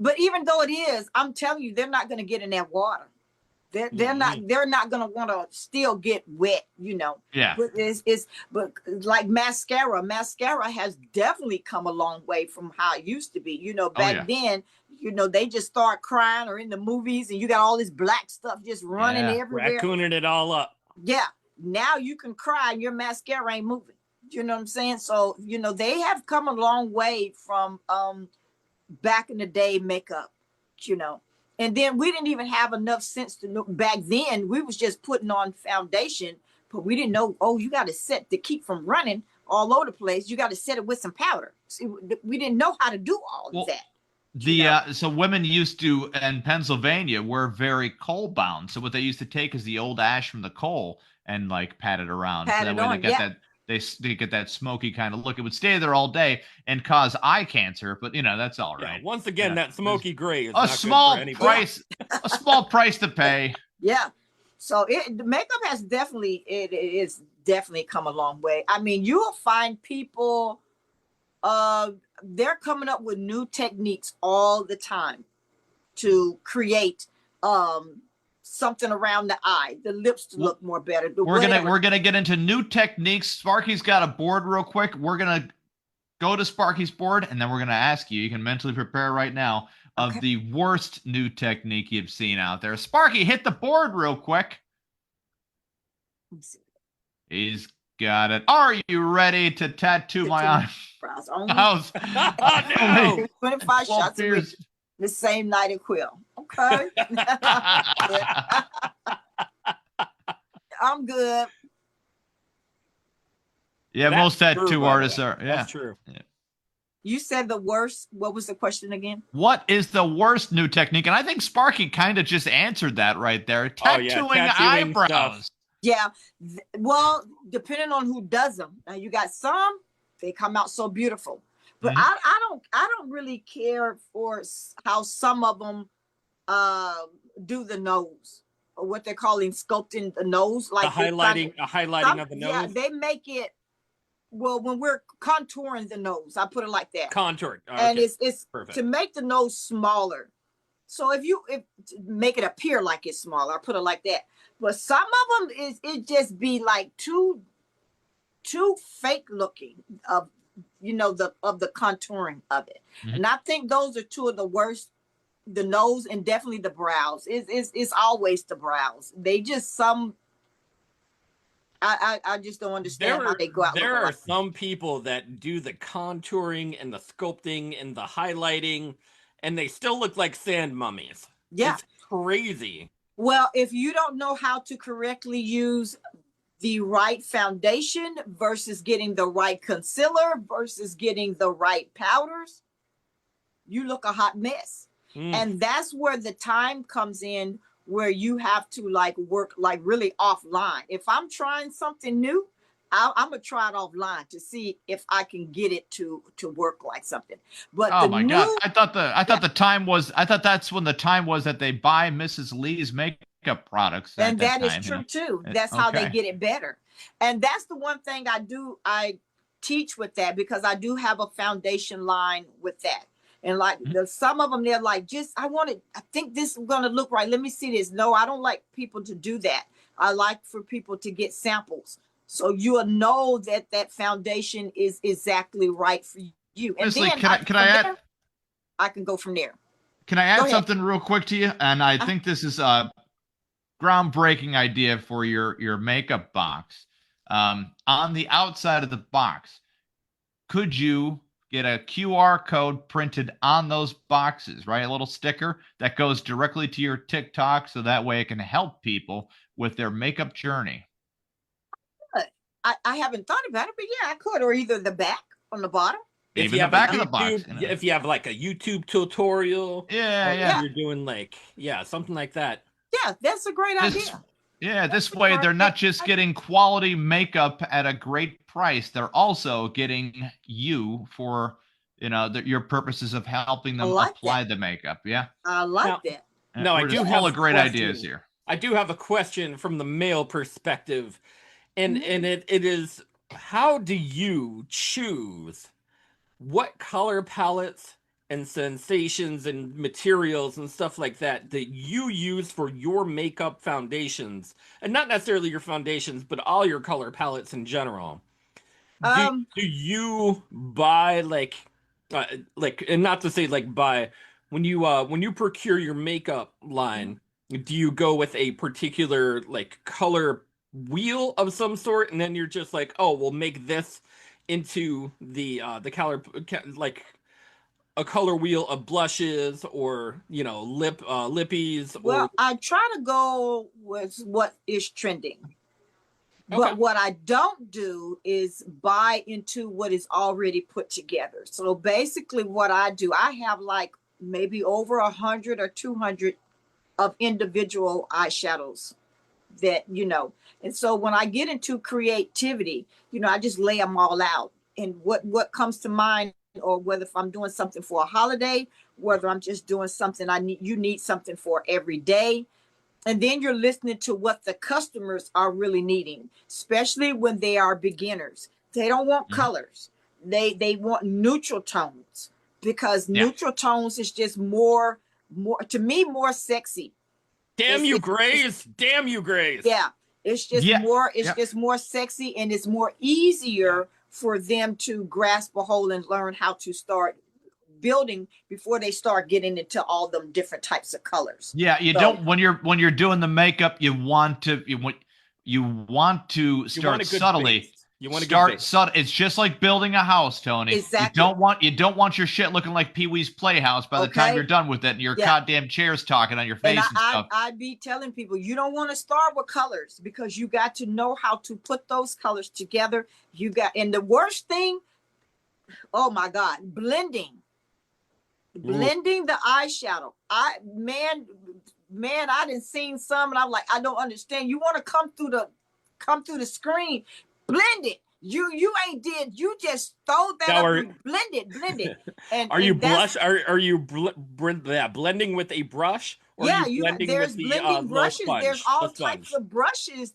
S1: But even though it is, I'm telling you, they're not going to get in that water. They're not going to want to still get wet,
S2: Yeah.
S1: But like mascara has definitely come a long way from how it used to be. Back then, they just start crying, or in the movies, and you got all this black stuff just running everywhere,
S3: raccooning it all up.
S1: Yeah. Now you can cry and your mascara ain't moving. You know what I'm saying? So, they have come a long way from back in the day makeup, and then we didn't even have enough sense to know. Back then we was just putting on foundation, but we didn't know, you got to set to keep from running all over the place. You got to set it with some powder. See, we didn't know how to do all of that.
S2: So women used to, in Pennsylvania, were very coal bound. So what they used to take is the old ash from the coal and like pat it around. So that way they get that smoky kind of look. It would stay there all day and cause eye cancer, but that's all right.
S3: Yeah, once again, that smoky gray is
S2: a small price, a small price to pay.
S1: Yeah. So the makeup has definitely come a long way. I mean, you'll find people, they're coming up with new techniques all the time to create something around the eye, the lips to look more better.
S2: We're gonna get into new techniques. Sparky's got a board real quick. We're gonna go to Sparky's board, and then we're gonna ask you. You can mentally prepare right now of the worst new technique you've seen out there. Sparky, hit the board real quick. He's got it. Are you ready to tattoo my eyebrows?
S3: No.
S1: 25 shots of weed the same night at Quill. Okay. I'm good.
S2: Yeah, most tattoo artists are. Yeah,
S3: that's true.
S2: Yeah.
S1: You said the worst. What was the question again?
S2: What is the worst new technique? And I think Sparky kind of just answered that right there. Tattooing eyebrows.
S1: Stuff. Yeah. Well, depending on who does them. Now you got some, they come out so beautiful. But I don't really care for how some of them do the nose, or what they're calling sculpting the nose, like
S3: highlighting of the nose.
S1: Yeah, they make it. Well, when we're contouring the nose, I put it like that.
S3: Contoured,
S1: and it's perfect to make the nose smaller. So if make it appear like it's small, I'll put it like that. But some of them it just be like too fake looking of the contouring of it. Mm-hmm. And I think those are two of the worst. The nose and definitely the brows. It's always the brows. They just I just don't understand how they go out.
S3: There are some people that do the contouring and the sculpting and the highlighting, and they still look like sand mummies.
S1: Yeah.
S3: It's crazy.
S1: Well, if you don't know how to correctly use the right foundation versus getting the right concealer versus getting the right powders, you look a hot mess. And that's where the time comes in, where you have to like work like really offline. If I'm trying something new, I'm gonna try it offline to see if I can get it to work like something. But
S2: oh my God, I thought that's when the time was that they buy Mrs. Lee's makeup products.
S1: And that is true too. That's how they get it better. And that's the one thing I teach with that, because I do have a foundation line with that. And like some of them, they're like, I think this is going to look right. Let me see this. No, I don't like people to do that. I like for people to get samples. So you'll know that foundation is exactly right for you. And
S2: Leslie,
S1: then
S2: can I add?
S1: I can go from there.
S2: Can I add something real quick to you? And I think this is a groundbreaking idea for your makeup box. On the outside of the box, could you get a QR code printed on those boxes, right? A little sticker that goes directly to your TikTok, so that way it can help people with their makeup journey.
S1: I haven't thought about it, but yeah, I could. Or either the back on the bottom.
S2: Even the back of the box.
S3: If you have like a YouTube tutorial.
S2: Yeah.
S3: You're doing something like that.
S1: Yeah, that's a great idea.
S2: Yeah, this way they're not just getting quality makeup at a great price. They're also getting you for, your purposes of helping them apply the makeup. Yeah.
S1: I like that.
S3: No, I do
S2: have great ideas here.
S3: I do have a question from the male perspective. And it is, how do you choose what color palettes and sensations and materials and stuff like that you use for your makeup foundations, and not necessarily your foundations, but all your color palettes in general? Do you buy and not to say buy, when you procure your makeup line, do you go with a particular color wheel of some sort, and then you're just like, oh, we'll make this into the color, a color wheel of blushes or lippies?
S1: Well, I try to go with what is trending. Okay. But what I don't do is buy into what is already put together. So basically what I do, I have maybe over 100 or 200 of individual eyeshadows that, and so when I get into creativity, I just lay them all out, and what comes to mind, or whether if I'm doing something for a holiday, whether I'm just doing something you need something for every day. And then you're listening to what the customers are really needing, especially when they are beginners. They don't want colors. They want neutral tones, because neutral tones is just more to me, more sexy.
S3: Damn you, Grace.
S1: Yeah. It's just just more sexy, and it's more easier for them to grasp a hold and learn how to start building before they start getting into all them different types of colors.
S2: Yeah, don't when you're doing the makeup, you want to start subtly.
S3: Base. You want to start
S2: subtle. It's just like building a house, Tony.
S1: Exactly.
S2: You don't want your shit looking like Pee-wee's Playhouse by the time you're done with it, and your goddamn chair's talking on your face and stuff.
S1: I be telling people, you don't want to start with colors, because you got to know how to put those colors together. And the worst thing, oh my God, blending the eyeshadow. I done seen some, and I'm like, I don't understand. You want to come through the screen. Blend it. You ain't did. You just throw that up. Blend it. And
S3: are you blending with a brush? Or
S1: there's blending brushes. There's all types of brushes,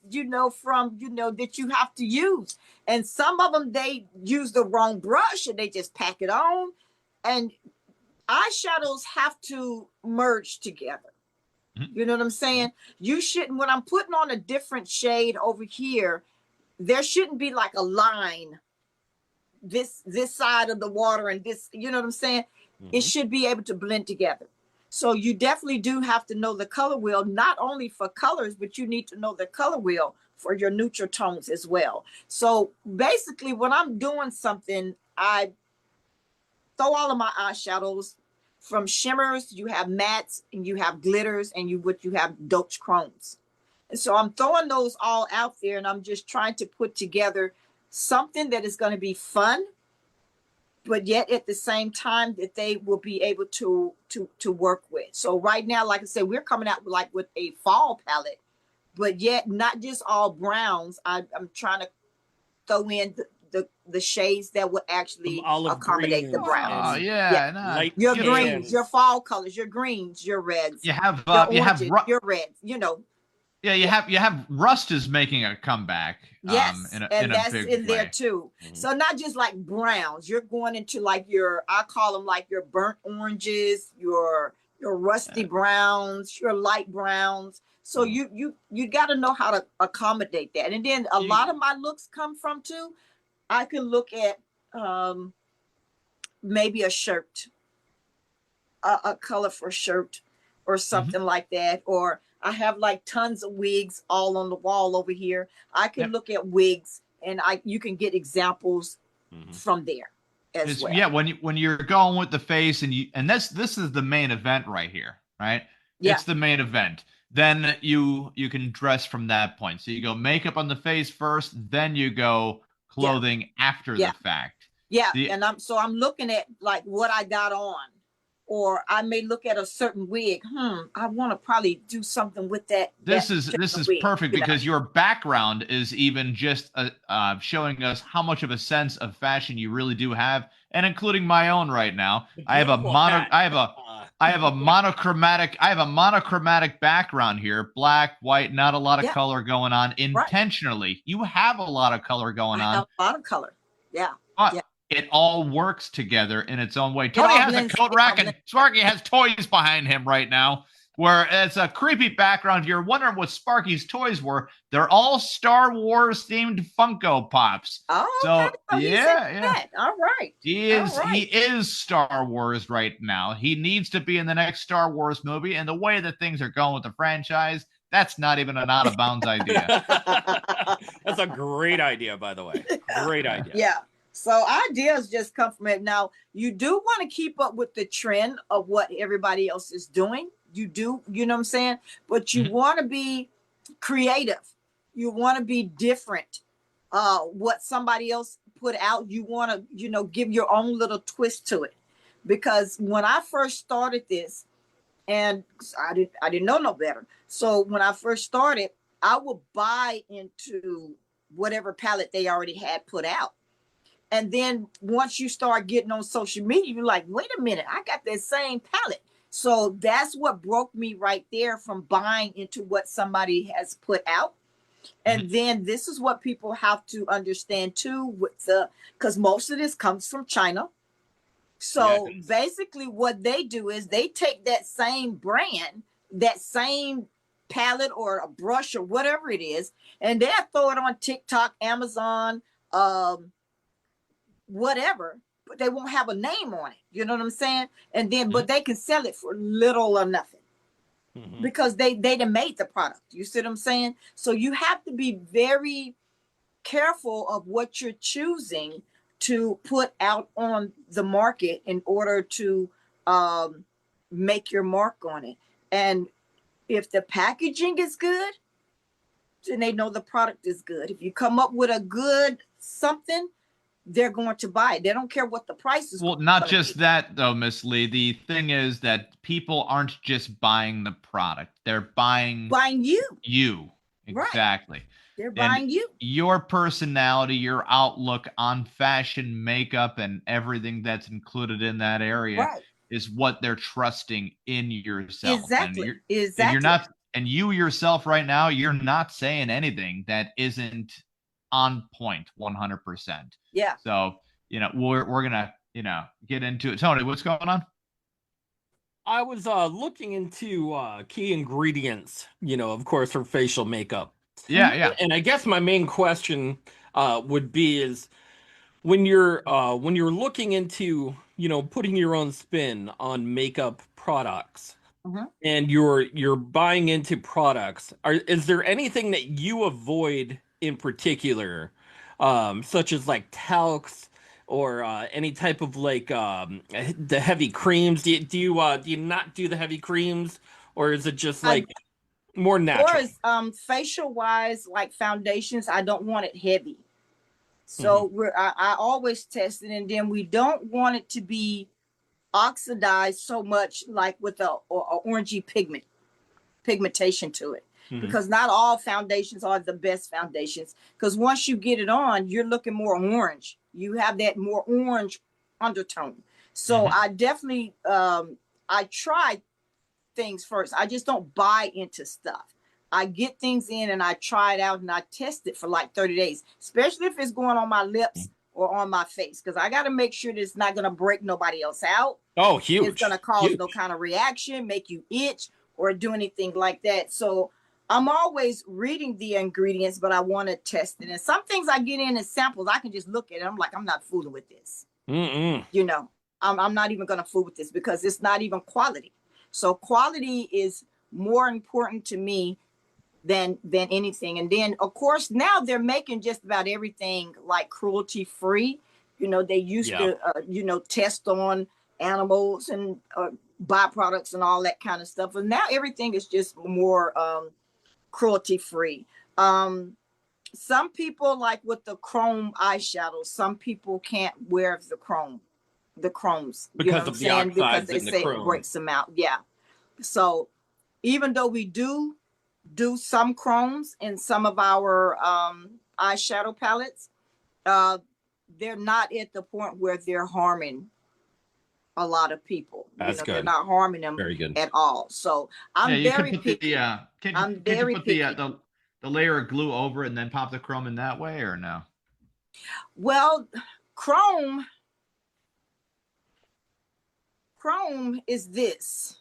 S1: from that you have to use. And some of them, they use the wrong brush and they just pack it on. And eyeshadows have to merge together. You know what I'm saying? You shouldn't, when I'm putting on a different shade over here, there shouldn't be like a line, this side of the water and this, you know what I'm saying? It should be able to blend together. So you definitely do have to know the color wheel, not only for colors, but you need to know the color wheel for your neutral tones as well. So basically when I'm doing something, I throw all of my eyeshadows. From shimmers, you have mattes, and you have glitters, and you have Dulce chromes. And so I'm throwing those all out there, and I'm just trying to put together something that is going to be fun, but yet at the same time that they will be able to work with. So right now, like I said, we're coming out with a fall palette, but yet not just all browns. I'm trying to throw in the shades that would actually accommodate the browns.
S2: Oh yeah, no.
S1: Your greens, your fall colors, your greens, your reds.
S2: You have
S1: your reds. You know.
S2: Yeah, you have rust is making a comeback.
S1: Yes, and that's in there
S2: way.
S1: too. So not just like browns. You're going into like I call them like your burnt oranges, your rusty browns, your light browns. So you got to know how to accommodate that. And then a lot of my looks come from too. I can look at maybe a shirt, a colorful shirt or something like that. Or I have like tons of wigs all on the wall over here. I can look at wigs and you can get examples from there as well.
S2: Yeah, when you're going with the face and this is the main event right here, right? Yeah. It's the main event. Then you can dress from that point. So you go makeup on the face first, then you go clothing after the fact.
S1: Yeah, and I'm looking at like what I got on, or I may look at a certain wig. I want to probably do something with that.
S2: This is wig, perfect because your background is even just showing us how much of a sense of fashion you really do have, and including my own right now. I have a monochromatic background here, black, white, not a lot of color going on intentionally. Right. You have a lot of color going on.
S1: A lot of color. Yeah.
S2: It all works together in its own way. Tony has a coat rack and Sparky has toys behind him right now, where it's a creepy background. If you're wondering what Sparky's toys were, they're all Star Wars themed Funko Pops.
S1: Oh,
S2: so
S1: yeah. All right.
S2: He is Star Wars right now. He needs to be in the next Star Wars movie, and the way that things are going with the franchise, that's not even an out of bounds idea.
S3: That's a great idea, by the way. Great idea.
S1: Yeah. So ideas just come from it. Now, you do want to keep up with the trend of what everybody else is doing. You do, you know what I'm saying? But you want to be creative. You want to be different. What somebody else put out, you want to, give your own little twist to it. Because when I first started this, and I didn't know no better. So when I first started, I would buy into whatever palette they already had put out. And then once you start getting on social media, you're like, wait a minute, I got that same palette. So that's what broke me right there from buying into what somebody has put out. And then this is what people have to understand too, because most of this comes from China. So basically what they do is they take that same brand, that same palette or a brush or whatever it is, and they'll throw it on TikTok, Amazon, whatever, but they won't have a name on it. You know what I'm saying? And then, but they can sell it for little or nothing because they done made the product. You see what I'm saying? So you have to be very careful of what you're choosing to put out on the market in order to make your mark on it. And if the packaging is good, then they know the product is good. If you come up with a good something, they're going to buy it. They don't care what the price is.
S2: Well, not just that, though, Miss Lee. The thing is that people aren't just buying the product. They're buying you. You. Exactly.
S1: Right. They're buying you.
S2: Your personality, your outlook on fashion, makeup, and everything that's included in that area is what they're trusting in yourself.
S1: Exactly.
S2: And you're not, and you yourself right now, you're not saying anything that isn't on point 100%.
S1: Yeah.
S2: So, we're going to, get into it. Tony, what's going on?
S3: I was looking into key ingredients, of course, for facial makeup.
S2: Yeah.
S3: And I guess my main question would be is when you're looking into, putting your own spin on makeup products
S1: Mhm.
S3: and you're buying into products, is there anything that you avoid in particular, such as like talcs or any type of like the heavy creams? Do you not do the heavy creams, or is it just
S1: I
S3: like more
S1: Or
S3: natural?
S1: as facial wise, like foundations, I don't want it heavy.
S3: Hmm.
S1: So I always test it, and then we don't want it to be oxidized so much, like with a orangey pigmentation to it,
S3: Hmm.
S1: because not all foundations are the best foundations. Because once you get it on, you're looking more orange. You have that more orange undertone. So
S2: Mhm.
S1: I definitely I try things first. I just don't buy into stuff. I get things in and I try it out and I test it for like 30 days, especially if it's going on my lips or on my face, because I got to make sure that it's not going to break nobody else out.
S3: Oh,
S1: It's going to
S3: huge,
S1: cause no
S3: huge.
S1: kind of reaction, make you itch or do anything like that. So I'm always reading the ingredients, but I want to test it. And some things I get in as samples, I can just look at it. I'm like, I'm not fooling with this.
S3: Mm-mm.
S1: You know, I'm not even going to fool with this because it's not even quality. So quality is more important to me than anything. And then of course now they're making just about everything like cruelty free. They used
S3: Yeah.
S1: to test on animals and byproducts and all that kind of stuff. And now everything is just more cruelty free. Some people, like with the chrome eyeshadows, some people can't wear the chromes, you know
S3: Because
S1: what I'm
S3: of the
S1: saying? Because
S3: oxides
S1: they
S3: in the
S1: say it
S3: chrome.
S1: breaks them out. Yeah. So even though we do some chromes in some of our eyeshadow palettes, uh, they're not at the point where they're harming a lot of people.
S3: That's
S1: They're
S3: good.
S1: not harming them
S3: Very good.
S1: at all. So
S2: Yeah,
S1: I'm
S2: you could
S1: very
S2: put the
S1: picky. I'm
S2: can't you
S1: very
S2: put the
S1: picky.
S2: the layer of glue over it and then pop the chrome in that way or no?
S1: Well, chrome chrome is this.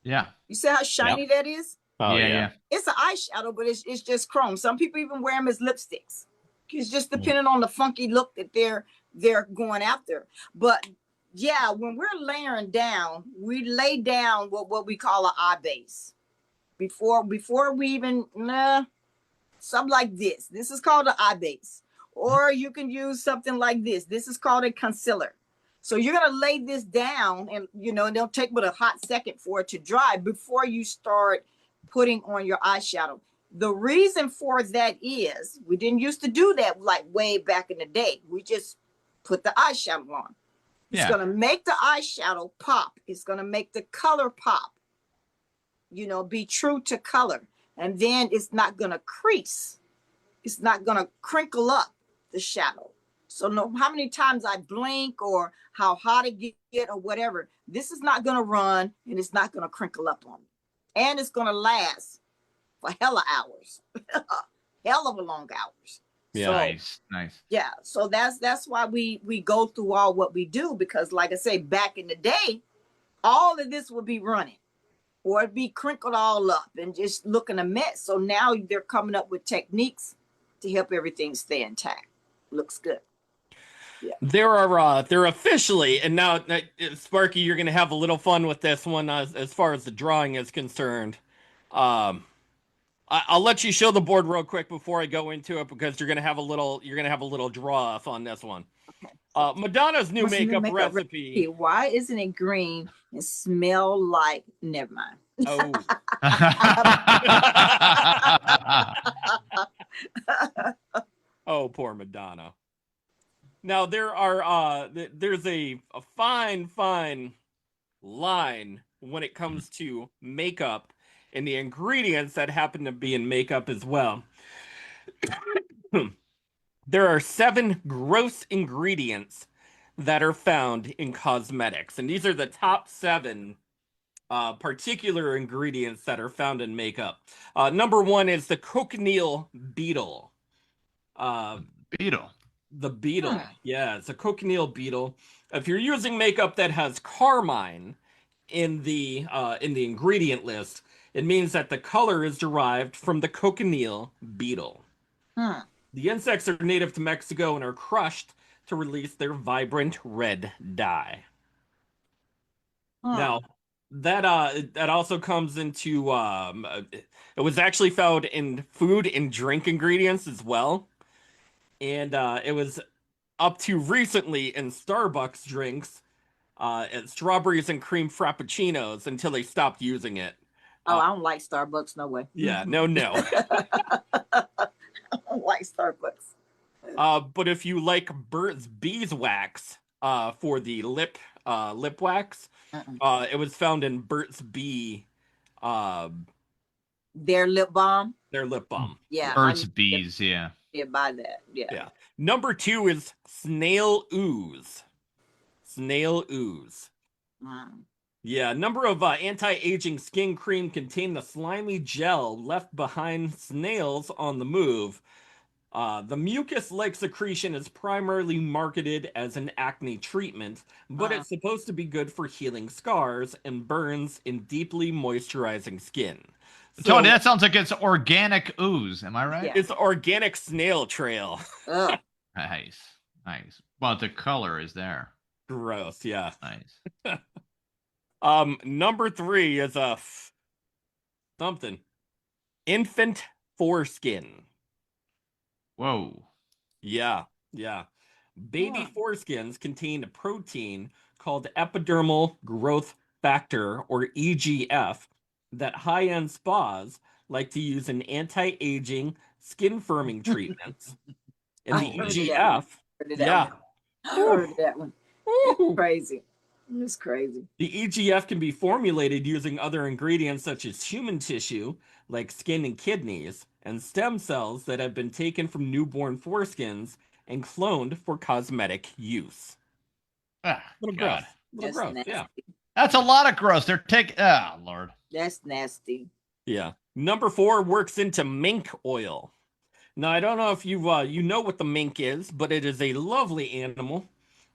S2: Yeah.
S1: You see how
S3: Yep.
S1: shiny that is?
S3: Oh
S2: Yeah,
S3: yeah.
S2: yeah.
S1: It's an eyeshadow, but it's just chrome. Some people even wear them as lipsticks. It's just
S3: Mm.
S1: depending on the funky look that they're going after. But yeah, when we're layering down, we lay down what we call an eye base before we even something like this. This is called an eye base, or you can use something like this. This is called a concealer. So you're gonna lay this down, and it'll take but a hot second for it to dry before you start putting on your eyeshadow. The reason for that is we didn't used to do that like way back in the day. We just put the eyeshadow on. It's
S2: Yeah.
S1: gonna make the eyeshadow pop. It's gonna make the color pop. Be true to color, and then it's not gonna crease. It's not gonna crinkle up the shadow. So no, how many times I blink or how hot it get or whatever, this is not gonna run and it's not gonna crinkle up on me, and it's gonna last for hella hours, hell of a long hours.
S3: Yeah.
S1: So
S2: Nice.
S1: yeah, so that's why we go through all what we do, because like I say, back in the day, all of this would be running or it'd be crinkled all up and just looking a mess. So now they're coming up with techniques to help everything stay intact. Looks good. Yeah.
S3: They're officially, and now Sparky, you're gonna have a little fun with this one as far as the drawing is concerned. Um, I'll let you show the board real quick before I go into it, because you're gonna have a little draw off on this one. Madonna's new
S1: What's the new
S3: makeup
S1: makeup
S3: recipe.
S1: Why isn't it green and smell like? Never mind.
S3: Oh. Oh, poor Madonna. Now there's a fine line when it comes to makeup and the ingredients that happen to be in makeup as well. There are 7 gross ingredients that are found in cosmetics, and these are the top 7 particular ingredients that are found in makeup. Number 1 is the cochineal beetle.
S2: Beetle.
S3: The beetle. Yeah, it's a cochineal beetle. If you're using makeup that has carmine, in the ingredient list, it means that the color is derived from the cochineal beetle.
S1: Hmm.
S3: The insects are native to Mexico and are crushed to release their vibrant red dye.
S1: Hmm.
S3: Now, that also comes into it was actually found in food and drink ingredients as well, and it was up to recently in Starbucks drinks, strawberries and cream frappuccinos until they stopped using it.
S1: Oh, I don't like Starbucks. No way.
S3: Yeah, no.
S1: I don't like Starbucks.
S3: But if you like Burt's Beeswax for the lip wax, it was found in Burt's Bee.
S1: Their lip balm.
S3: Their lip balm.
S1: Yeah.
S2: Burt's Bees. Yeah.
S1: Yeah, buy that. Yeah.
S3: Yeah. Number 2 is snail ooze. Snail ooze.
S1: Mm.
S3: Yeah, a number of anti-aging skin cream contain the slimy gel left behind snails on the move. The mucus-like secretion is primarily marketed as an acne treatment, but it's supposed to be good for healing scars and burns in deeply moisturizing skin. So,
S2: Tony, that sounds like it's organic ooze. Am I right?
S1: Yeah.
S3: It's organic snail trail.
S1: Ugh.
S2: Nice. But the color is there.
S3: Gross, yeah.
S2: Nice.
S3: Number 3 is something. Infant foreskin.
S2: Whoa.
S3: Yeah. Baby foreskins contain a protein called epidermal growth factor, or EGF, that high-end spas like to use in anti-aging skin firming treatments. And the EGF,
S1: I heard that one. It's crazy. It's crazy.
S3: The EGF can be formulated using other ingredients such as human tissue, like skin and kidneys, and stem cells that have been taken from newborn foreskins and cloned for cosmetic use. Little gross. Yeah.
S2: That's a lot of gross. They're taking. Oh, Lord.
S1: That's nasty.
S3: Yeah. Number 4 works into mink oil. Now, I don't know if you know what the mink is, but it is a lovely animal,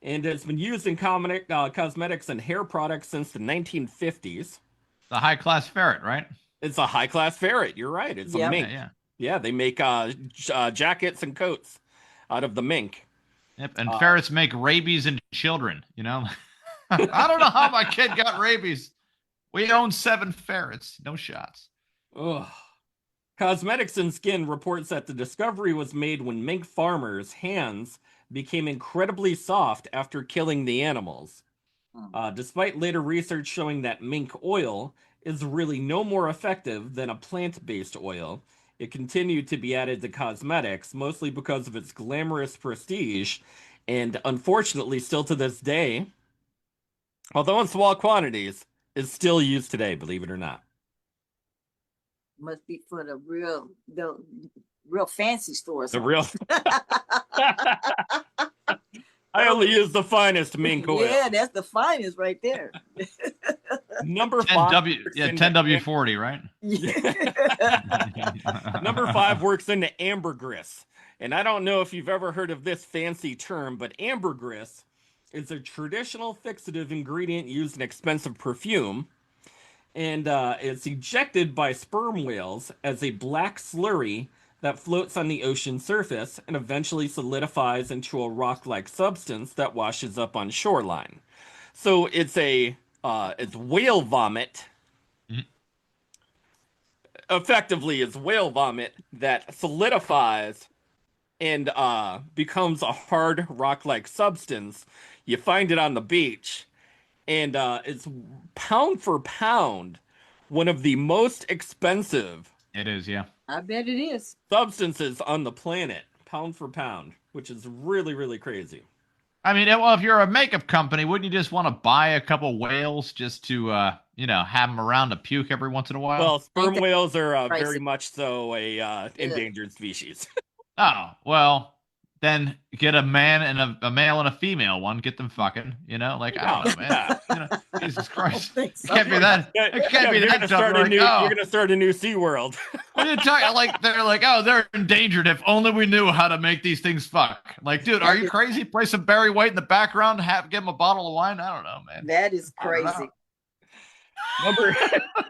S3: and it's been used in cosmetics and hair products since the 1950s.
S2: The high-class ferret, right?
S3: It's a high-class ferret. You're right. It's a mink. Yeah, they make jackets and coats out of the mink.
S2: Yep, and ferrets make rabies in children, you know? I don't know how my kid got rabies. We own 7 ferrets. No shots.
S3: Ugh. Cosmetics and Skin reports that the discovery was made when mink farmers' hands became incredibly soft after killing the animals. Despite later research showing that mink oil is really no more effective than a plant-based oil, it continued to be added to cosmetics, mostly because of its glamorous prestige, and unfortunately still to this day, although in small quantities, is still used today, believe it or not.
S1: Must be for the real fancy stores.
S3: The real. I only use the finest mink oil.
S1: Yeah, that's the finest right there.
S3: Number 5.
S2: 10W40, right?
S3: Number 5 works into ambergris. And I don't know if you've ever heard of this fancy term, but ambergris is a traditional fixative ingredient used in expensive perfume. And it's ejected by sperm whales as a black slurry that floats on the ocean surface and eventually solidifies into a rock-like substance that washes up on shoreline. So it's it's whale vomit. Effectively, it's whale vomit that solidifies and becomes a hard rock-like substance. You find it on the beach. And it's pound for pound one of the most expensive.
S2: It is, yeah.
S1: I bet it is.
S3: Substances on the planet, pound for pound, which is really, really crazy.
S2: I mean, well, if you're a makeup company, wouldn't you just want to buy a couple whales just to, have them around to puke every once in a while?
S3: Well, sperm whales are very much so a endangered species.
S2: Oh, well. Then get a man and a male and a female one. Get them fucking, I don't know, man. Jesus Christ. It can't be that. It can't be that tough.
S3: You're going to start a new SeaWorld.
S2: What are you talking? They're like, oh, they're endangered. If only we knew how to make these things fuck. Like, dude, are you crazy? Play some Barry White in the background, give him a bottle of wine. I don't know, man.
S1: That is crazy.
S3: Number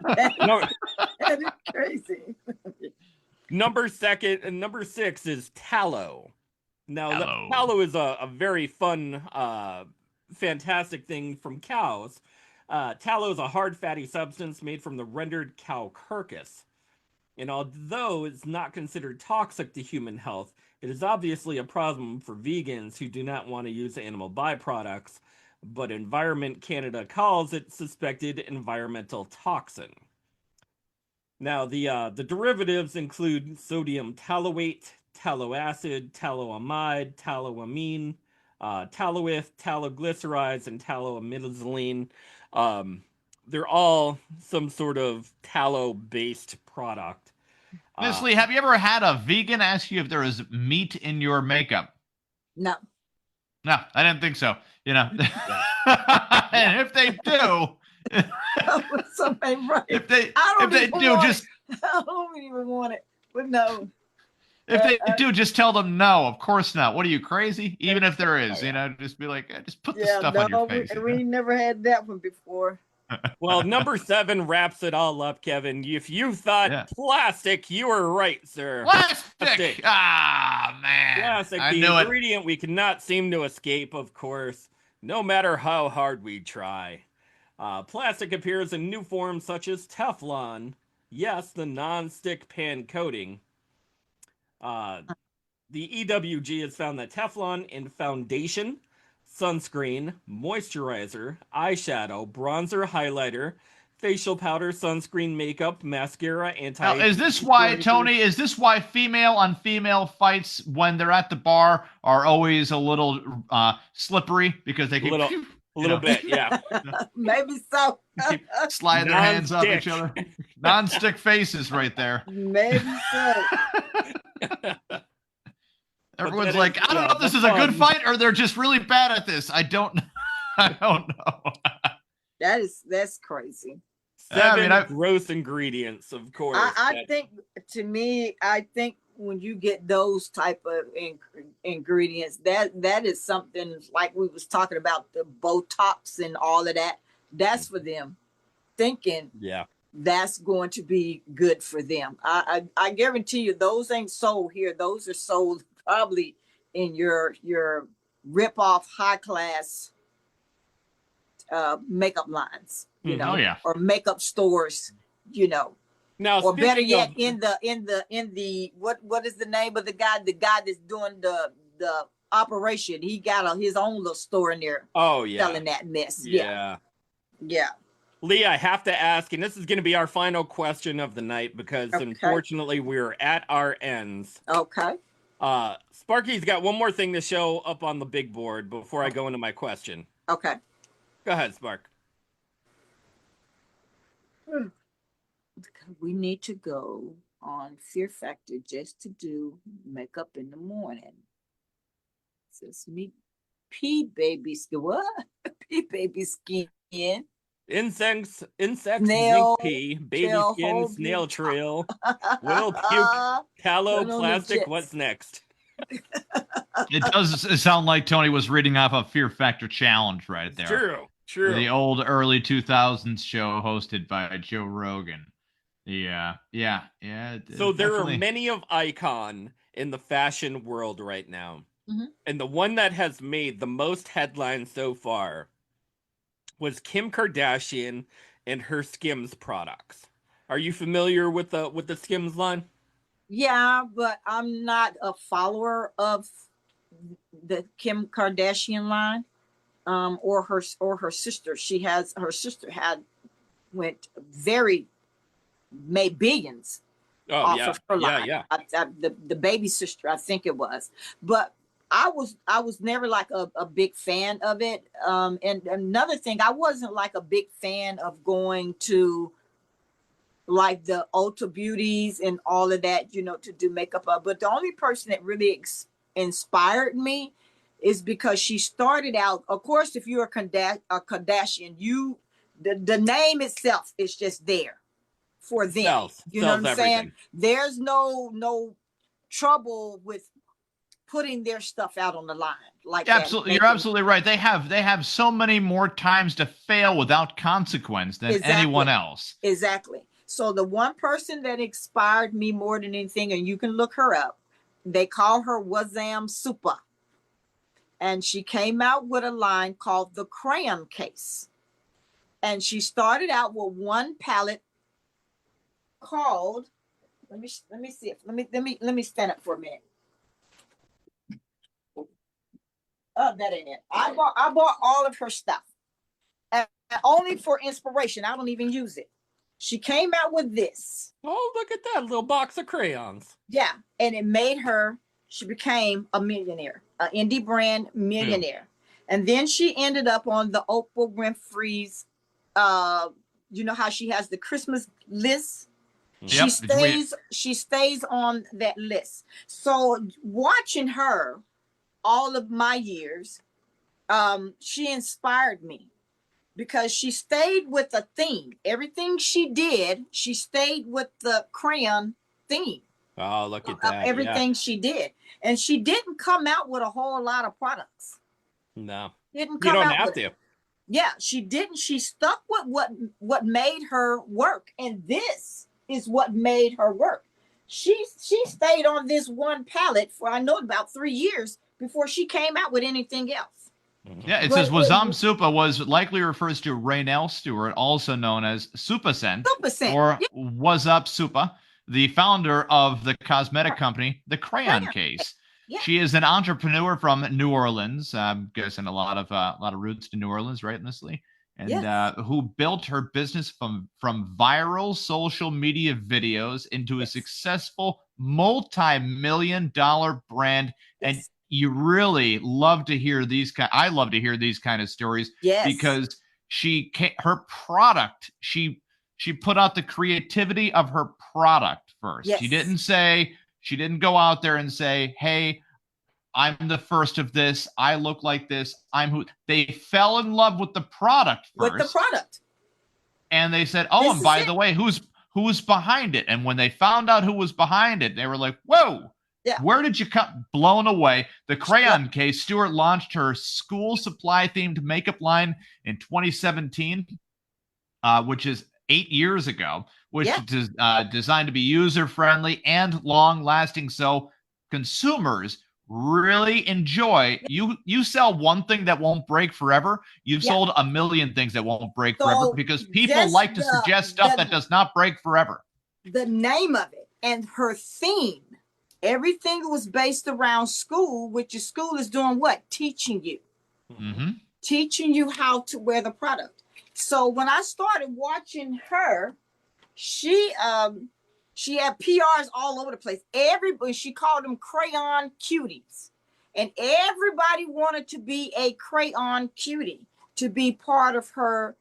S1: That is crazy.
S3: number 6 is tallow. Now,
S2: Tallow.
S3: tallow is a very fun, fantastic thing from cows. Tallow is a hard, fatty substance made from the rendered cow carcass. And although it's not considered toxic to human health, it is obviously a problem for vegans who do not want to use animal byproducts, but Environment Canada calls it suspected environmental toxin. Now, the derivatives include sodium tallowate, tallow acid, tallow-amide, tallow-amine, talloith, tallow-glycerides, and tallow-amidazoline. They're all some sort of tallow-based product.
S2: Miss Lee, have you ever had a vegan ask you if there is meat in your makeup?
S1: No.
S2: No, I didn't think so. And if they do,
S1: Something right.
S2: if they do, just
S1: I don't even want it. But no.
S2: If they do, just tell them no. Of course not. What are you, crazy? Even if there is, just be like, just put the stuff on your face.
S1: We never had that one before.
S3: Well, number 7 wraps it all up, Kevin. If you thought plastic, you were right, sir.
S2: Plastic. Ah, man.
S3: Plastic, the ingredient we cannot seem to escape, of course, no matter how hard we try. Plastic appears in new forms such as Teflon. Yes, the non-stick pan coating. The EWG has found that Teflon in foundation, sunscreen, moisturizer, eyeshadow, bronzer, highlighter, facial powder, sunscreen, makeup, mascara,
S2: Now, is this why, Tony, female on female fights when they're at the bar are always a little slippery because they keep...
S3: A little bit, yeah.
S1: Maybe so.
S2: Slide their hands off each other. Non-stick faces right there.
S1: Maybe so.
S2: Everyone's like, I don't know if this is a good fight or they're just really bad at this. I don't know.
S1: That's crazy.
S3: 7 gross ingredients, of course.
S1: I think when you get those type of ingredients, that is something like we was talking about, the Botox and all of that. That's for them thinking that's going to be good for them. I guarantee you those ain't sold here. Those are sold probably in your rip-off high class makeup lines, or makeup stores,
S3: Now,
S1: or better yet, in the what is the name of the guy that's doing the operation? He got his own little store in there.
S3: Oh yeah,
S1: selling that mess.
S3: Yeah. Lee, I have to ask, and this is going to be our final question of the night because unfortunately we're at our ends.
S1: Okay.
S3: Sparky's got one more thing to show up on the big board before I go into my question.
S1: Okay.
S3: Go ahead, Spark.
S1: We need to go on Fear Factor just to do makeup in the morning. Says me, pea baby skin. What? Pea baby skin.
S3: Insects,
S1: snail,
S3: zinc pea, baby skin, snail trail, will puke, tallow, plastic. What's next?
S2: It does sound like Tony was reading off a Fear Factor challenge right there.
S3: True.
S2: The old early 2000s show hosted by Joe Rogan. Yeah.
S3: So there are many of icon in the fashion world right now. Mm-hmm. And the one that has made the most headlines so far was Kim Kardashian and her Skims products. Are you familiar with the Skims line?
S1: Yeah, but I'm not a follower of the Kim Kardashian line, or her sister. Her sister made billions off of her line. The baby sister, I think it was. But I was never like a big fan of it. And another thing, I wasn't like a big fan of going to like the Ulta Beauties and all of that, to do makeup up. But the only person that really inspired me is because she started out, of course, if you're a Kardashian, the name itself is just there for them. You know what I'm saying? There's no trouble with putting their stuff out on the line like
S2: absolutely,
S1: that.
S2: you're absolutely right. They have so many more times to fail without consequence than anyone else.
S1: Exactly. So the one person that inspired me more than anything, and you can look her up, they call her Wazam Supa. And she came out with a line called the Crayon Case. And she started out with one palette called, let me see it. Let me stand up for a minute. Oh, that ain't it. I bought all of her stuff. And only for inspiration. I don't even use it. She came out with this.
S3: Oh, look at that little box of crayons.
S1: Yeah. And it made her, she became a millionaire, an indie brand millionaire. Yeah. And then she ended up on the Oprah Winfrey's, you know how she has the Christmas list? Yep. She stays on that list. So watching her all of my years, she inspired me. Because she stayed with a theme. Everything she did, she stayed with the crayon theme.
S3: Oh, look at that.
S1: Everything she did. And she didn't come out with a whole lot of products.
S3: No.
S1: Didn't come
S3: you don't
S1: out
S3: have
S1: with
S3: to.
S1: It. Yeah, she didn't. She stuck with what made her work. And this is what made her work. She stayed on this one palette for, I know, about 3 years before she came out with anything else.
S2: Yeah, it says Wazam Supa was likely refers to Raynell Stewart, also known as Supacent, or Was Up Supa, the founder of the cosmetic company, The Crayon Case. Yeah. She is an entrepreneur from New Orleans. I'm guessing a lot of roots to New Orleans, right, Miss Lee? And who built her business from viral social media videos into a successful multi-million-dollar brand. And you really love to hear I love to hear these kind of stories because she put out the creativity of her product first. Yes. She didn't go out there and say, hey, I'm the first of this. I look like this. I'm who. They fell in love with the product first.
S1: With the product.
S2: And they said, oh, and by the way, who's behind it? And when they found out who was behind it, they were like, whoa. Yeah. Where did you come? Blown away. The Crayon Case. Stewart launched her school supply themed makeup line in 2017, which is 8 years ago, which is designed to be user friendly and long lasting. So consumers really enjoy. You sell one thing that won't break forever. You've sold a million things that won't break forever because people like to suggest stuff that does not break forever.
S1: The name of it and her theme. Everything was based around school, which is school is doing what? Teaching you. Mm-hmm. Teaching you how to wear the product. So when I started watching her, she had PRs all over the place. Everybody, she called them crayon cuties. And everybody wanted to be a crayon cutie, to be part of her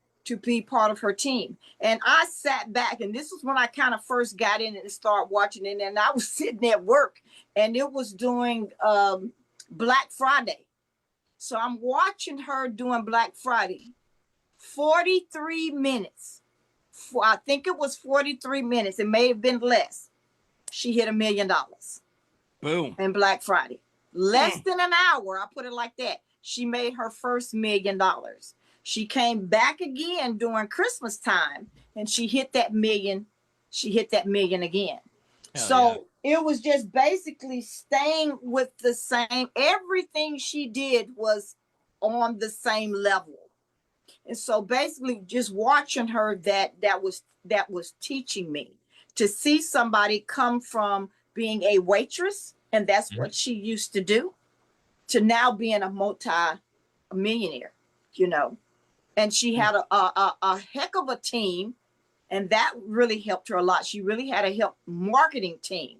S1: team. And I sat back, and this was when I kind of first got in and started watching it. And I was sitting at work, and it was doing Black Friday. So I'm watching her doing Black Friday. 43 minutes. I think it was 43 minutes. It may have been less. She hit $1 million.
S3: Boom.
S1: In Black Friday. Less than an hour, I put it like that. She made her first $1 million. She came back again during Christmas time and she hit that million. She hit that million again. It was just basically staying with the same. Everything she did was on the same level. And so basically just watching her, that was teaching me to see somebody come from being a waitress, and that's what she used to do, to now being a multi-millionaire, you know. And she had a heck of a team, and that really helped her a lot. She really had a marketing team.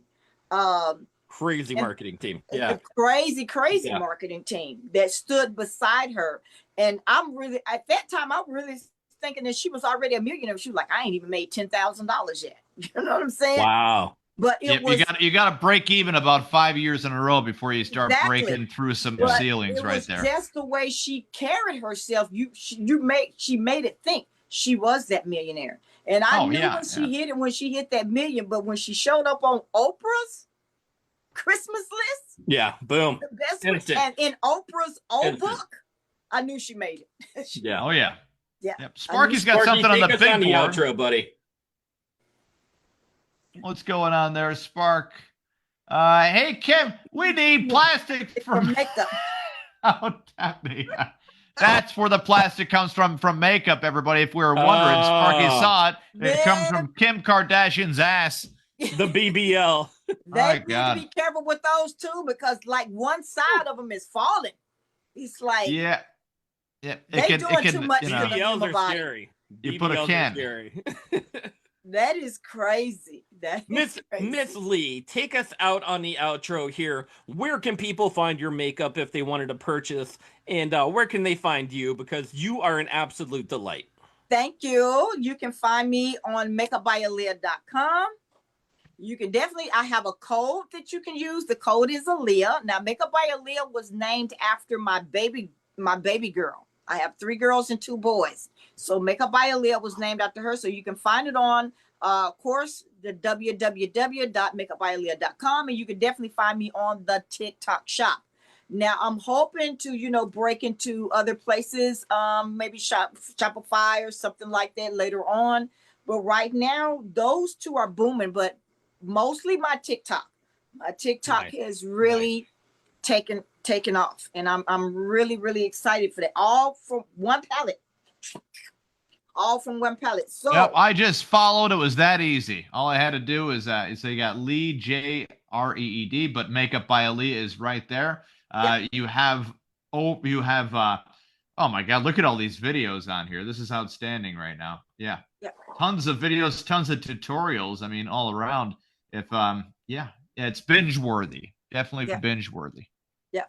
S3: Crazy marketing team. Yeah.
S1: Crazy marketing team that stood beside her. And I'm really, at that time, I'm really thinking that she was already a millionaire. She was like, I ain't even made $10,000 yet. You know what I'm saying?
S3: Wow.
S1: But
S2: you got to break even about 5 years in a row before you start breaking through some ceilings right there.
S1: Just the way she carried herself, she made it think she was that millionaire. And I knew when she hit that million, but when she showed up on Oprah's, Christmas list.
S3: Yeah, boom.
S1: The best one.
S3: Instant.
S1: And in Oprah's old
S3: Instant.
S1: book, I knew she made it.
S3: Yeah.
S2: Oh yeah.
S1: Yeah.
S2: Yep. Sparky's got
S3: Sparky,
S2: something on the
S3: take us
S2: big
S3: on the
S2: board.
S3: outro, buddy.
S2: What's going on there, Spark? Hey Kim, we need plastic
S1: For
S2: from
S1: makeup.
S2: Oh, that's where the plastic comes from makeup, everybody. If we were wondering, Sparky saw it. It comes from Kim Kardashian's ass.
S3: The BBL.
S1: They need to be careful with those too, because like one side of them is falling. It's like
S2: yeah.
S1: They doing too much to the
S3: BBLs
S1: human
S3: are
S1: body.
S3: scary.
S2: You put a
S3: BBLs are
S2: can.
S3: scary.
S1: That is crazy.
S3: Miss Lee, take us out on the outro here. Where can people find your makeup if they wanted to purchase? And where can they find you? Because you are an absolute delight.
S1: Thank you. You can find me on makeupbyaleah.com. You can definitely, I have a code that you can use. The code is Aaliyah. Now, Makeup by Aaliyah was named after my baby girl. I have 3 girls and 2 boys. So Makeup by Aaliyah was named after her. So you can find it on, of course, the www.makeupbyaleah.com. And you can definitely find me on the TikTok shop. Now, I'm hoping to, break into other places, maybe Shopify or something like that later on. But right now, those 2 are booming, but mostly my TikTok. My TikTok has really taken off, and I'm really, really excited for that. All from one palette. So
S2: yep, I just followed. It was that easy. All I had to do is so you got Lee JREED, but Makeup by Aaliyah is right there. You have oh my God, look at all these videos on here. This is outstanding right now. Yeah. Tons of videos, tons of tutorials. I mean, all around. If it's binge worthy. Definitely binge worthy.
S1: Yeah.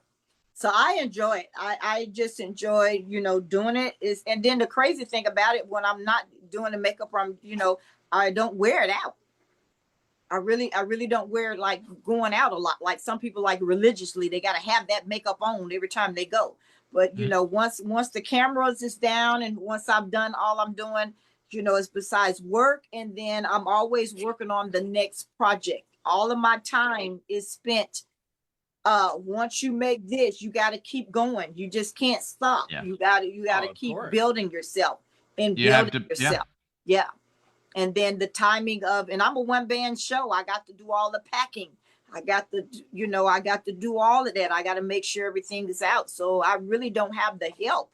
S1: So I enjoy it. I just enjoy, doing it. And then the crazy thing about it, when I'm not doing the makeup, I don't wear it out. I really don't wear like going out a lot. Like some people, like religiously, they got to have that makeup on every time they go. But once the cameras is down and once I've done all I'm doing, it's besides work. And then I'm always working on the next project. All of my time is spent. Once you make this, you got to keep going. You just can't stop. Yeah. You got to keep building yourself and building yourself. Yeah. And then the timing of, and I'm a one-man show. I got to do all the packing. I got to do all of that. I got to make sure everything is out. So I really don't have the help.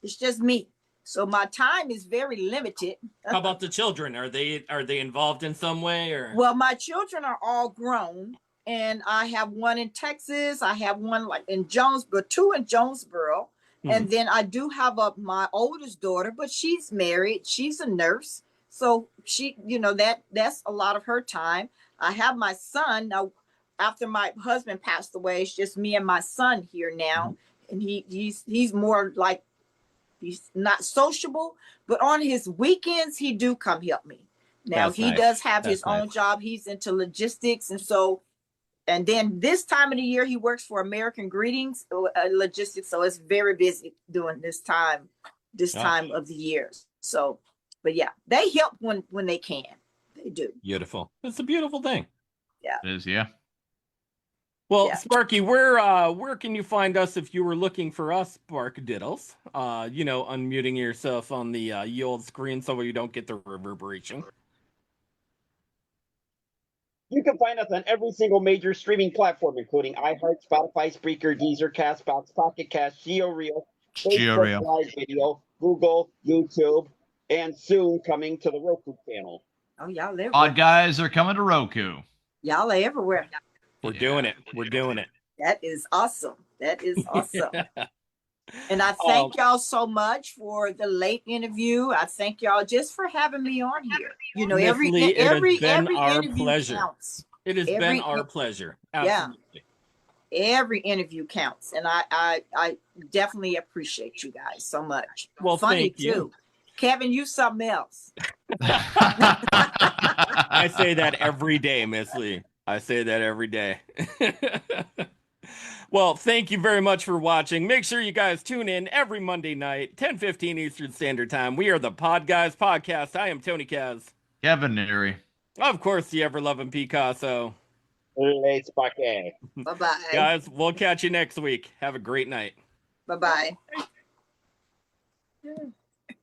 S1: It's just me. So my time is very limited.
S3: How about the children? Are they involved in some way or?
S1: Well, my children are all grown, and I have one in Texas. I have one like in Jonesboro, 2 in Jonesboro. Mm-hmm. And then I do have my oldest daughter, but she's married. She's a nurse. So she, that's a lot of her time. I have my son now. After my husband passed away, it's just me and my son here now. Mm-hmm. And he's more like, he's not sociable, but on his weekends, he do come help me. Now he does have his own job. He's into logistics. And so, and then this time of the year, he works for American Greetings Logistics. So it's very busy during this time of the year. So, but yeah, they help when they can. They do.
S3: Beautiful. It's a beautiful thing.
S1: Yeah.
S2: It is. Yeah.
S3: Well, yeah. Sparky, where can you find us if you were looking for us, Spark Diddles? Unmuting yourself on the old screen so you don't get the reverberation.
S4: You can find us on every single major streaming platform, including iHeart, Spotify, Spreaker, Deezer, CastBox, Pocket Cast, GeoReel, Facebook Live Video, Google, YouTube, and soon coming to the Roku channel.
S1: Oh, y'all everywhere.
S2: Podguyz are coming to Roku.
S1: Y'all are everywhere.
S3: We're doing it. We're doing it.
S1: That is awesome. And I thank y'all so much for the late interview. I thank y'all just for having me on here. Every interview
S3: pleasure.
S1: Counts.
S3: It has been our pleasure. Absolutely.
S1: Yeah. Every interview counts. And I definitely appreciate you guys so much.
S3: Well,
S1: funny
S3: thank you.
S1: Too. Kevin, you something else.
S3: I say that every day, Miss Lee. I say that every day. Well, thank you very much for watching. Make sure you guys tune in every Monday night, 10:15 Eastern Standard Time. We are the Podguyz Podcast. I am Tony Kaz.
S2: Kevin Neary.
S3: Of course, the ever-loving Picasso.
S4: Let's fuck it.
S1: Bye-bye.
S3: Guys, we'll catch you next week. Have a great night.
S1: Bye-bye.